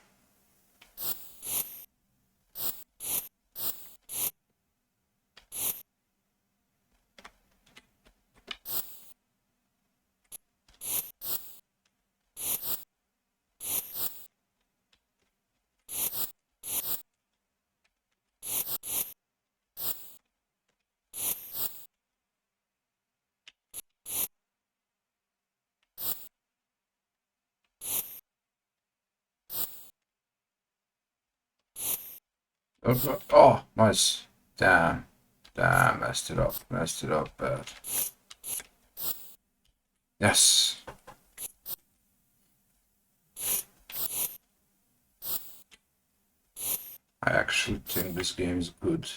Okay. Oh, nice. Damn, messed it up bad. Yes. I actually think this game is good.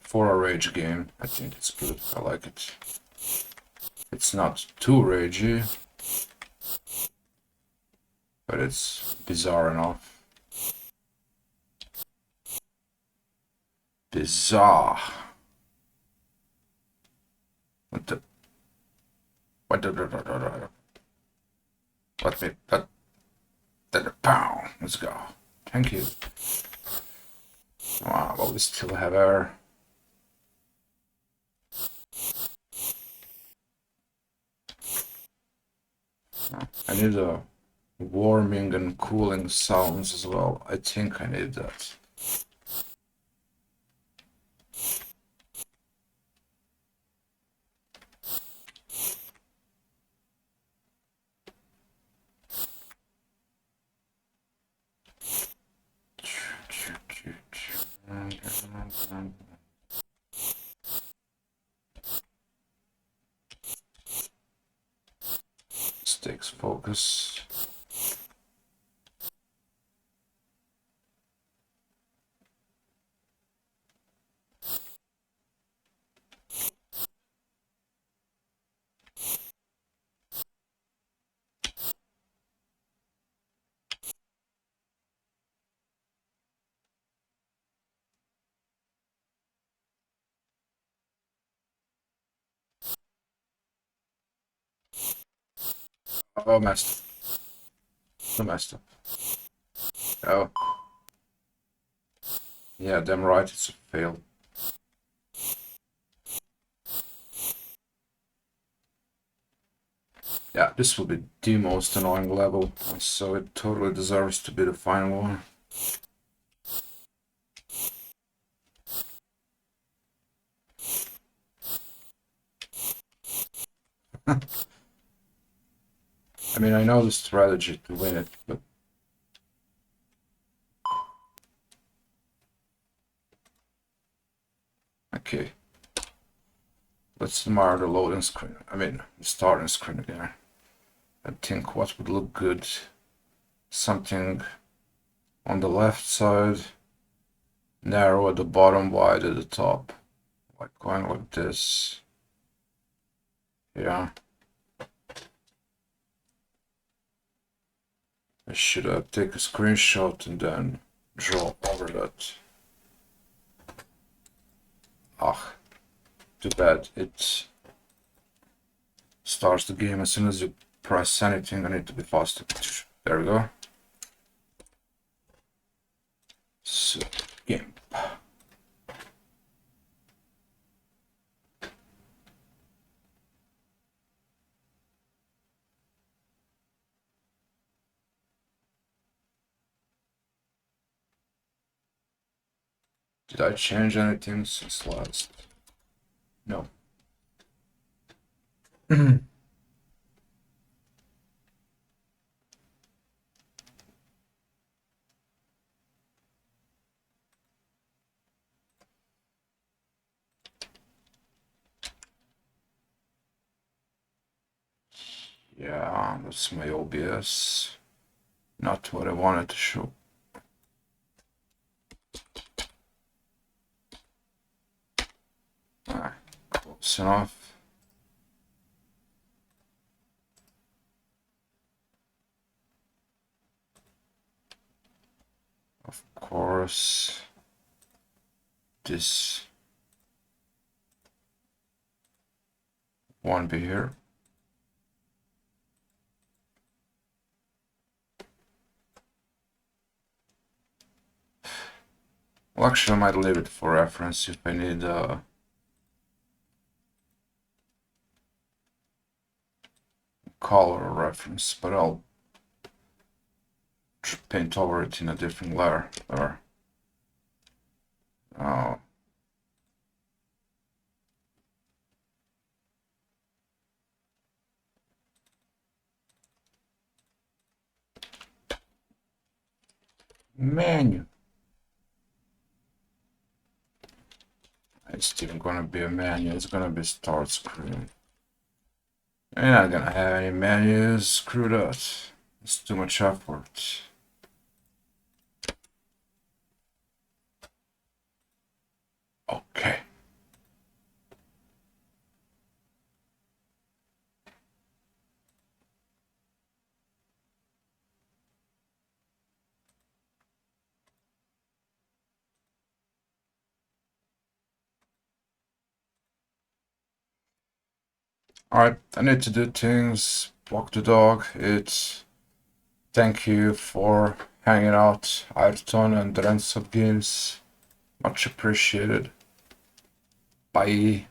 For a rage game, I think it's good. I like it. It's not too ragey, but it's bizarre enough. Bizarre. What the? What the? Let me. Pow. Let's go. Thank you. Wow, but we still have air. I need a warming and cooling sounds as well. I think I need that. Stakes focus. Oh, messed up. So messed up. Oh. Yeah, damn right, it's a fail. Yeah, this will be the most annoying level, so it totally deserves to be the final one. I mean, I know the strategy to win it, but okay. Let's admire the loading screen. I mean, the starting screen again. I think what would look good. Something on the left side, narrow at the bottom, wide at the top. Like going like this. Yeah. I should take a screenshot and then draw over that. Ah, too bad. It starts the game as soon as you press anything. I need to be faster. There we go. So, game. Did I change anything since last? No. Yeah, that's my OBS. Not what I wanted to show. Ah, close enough. Of course, this won't be here. Well, actually, I might leave it for reference if I need color reference, but I'll paint over it in a different layer. Or oh, menu. It's even gonna be a menu. It's gonna be start screen. I'm not gonna have any menus. Screw that. It's too much effort. Okay. Alright, I need to do things. Walk the dog. It's thank you for hanging out, Ayrton and the Rensub Games. Much appreciated. Bye.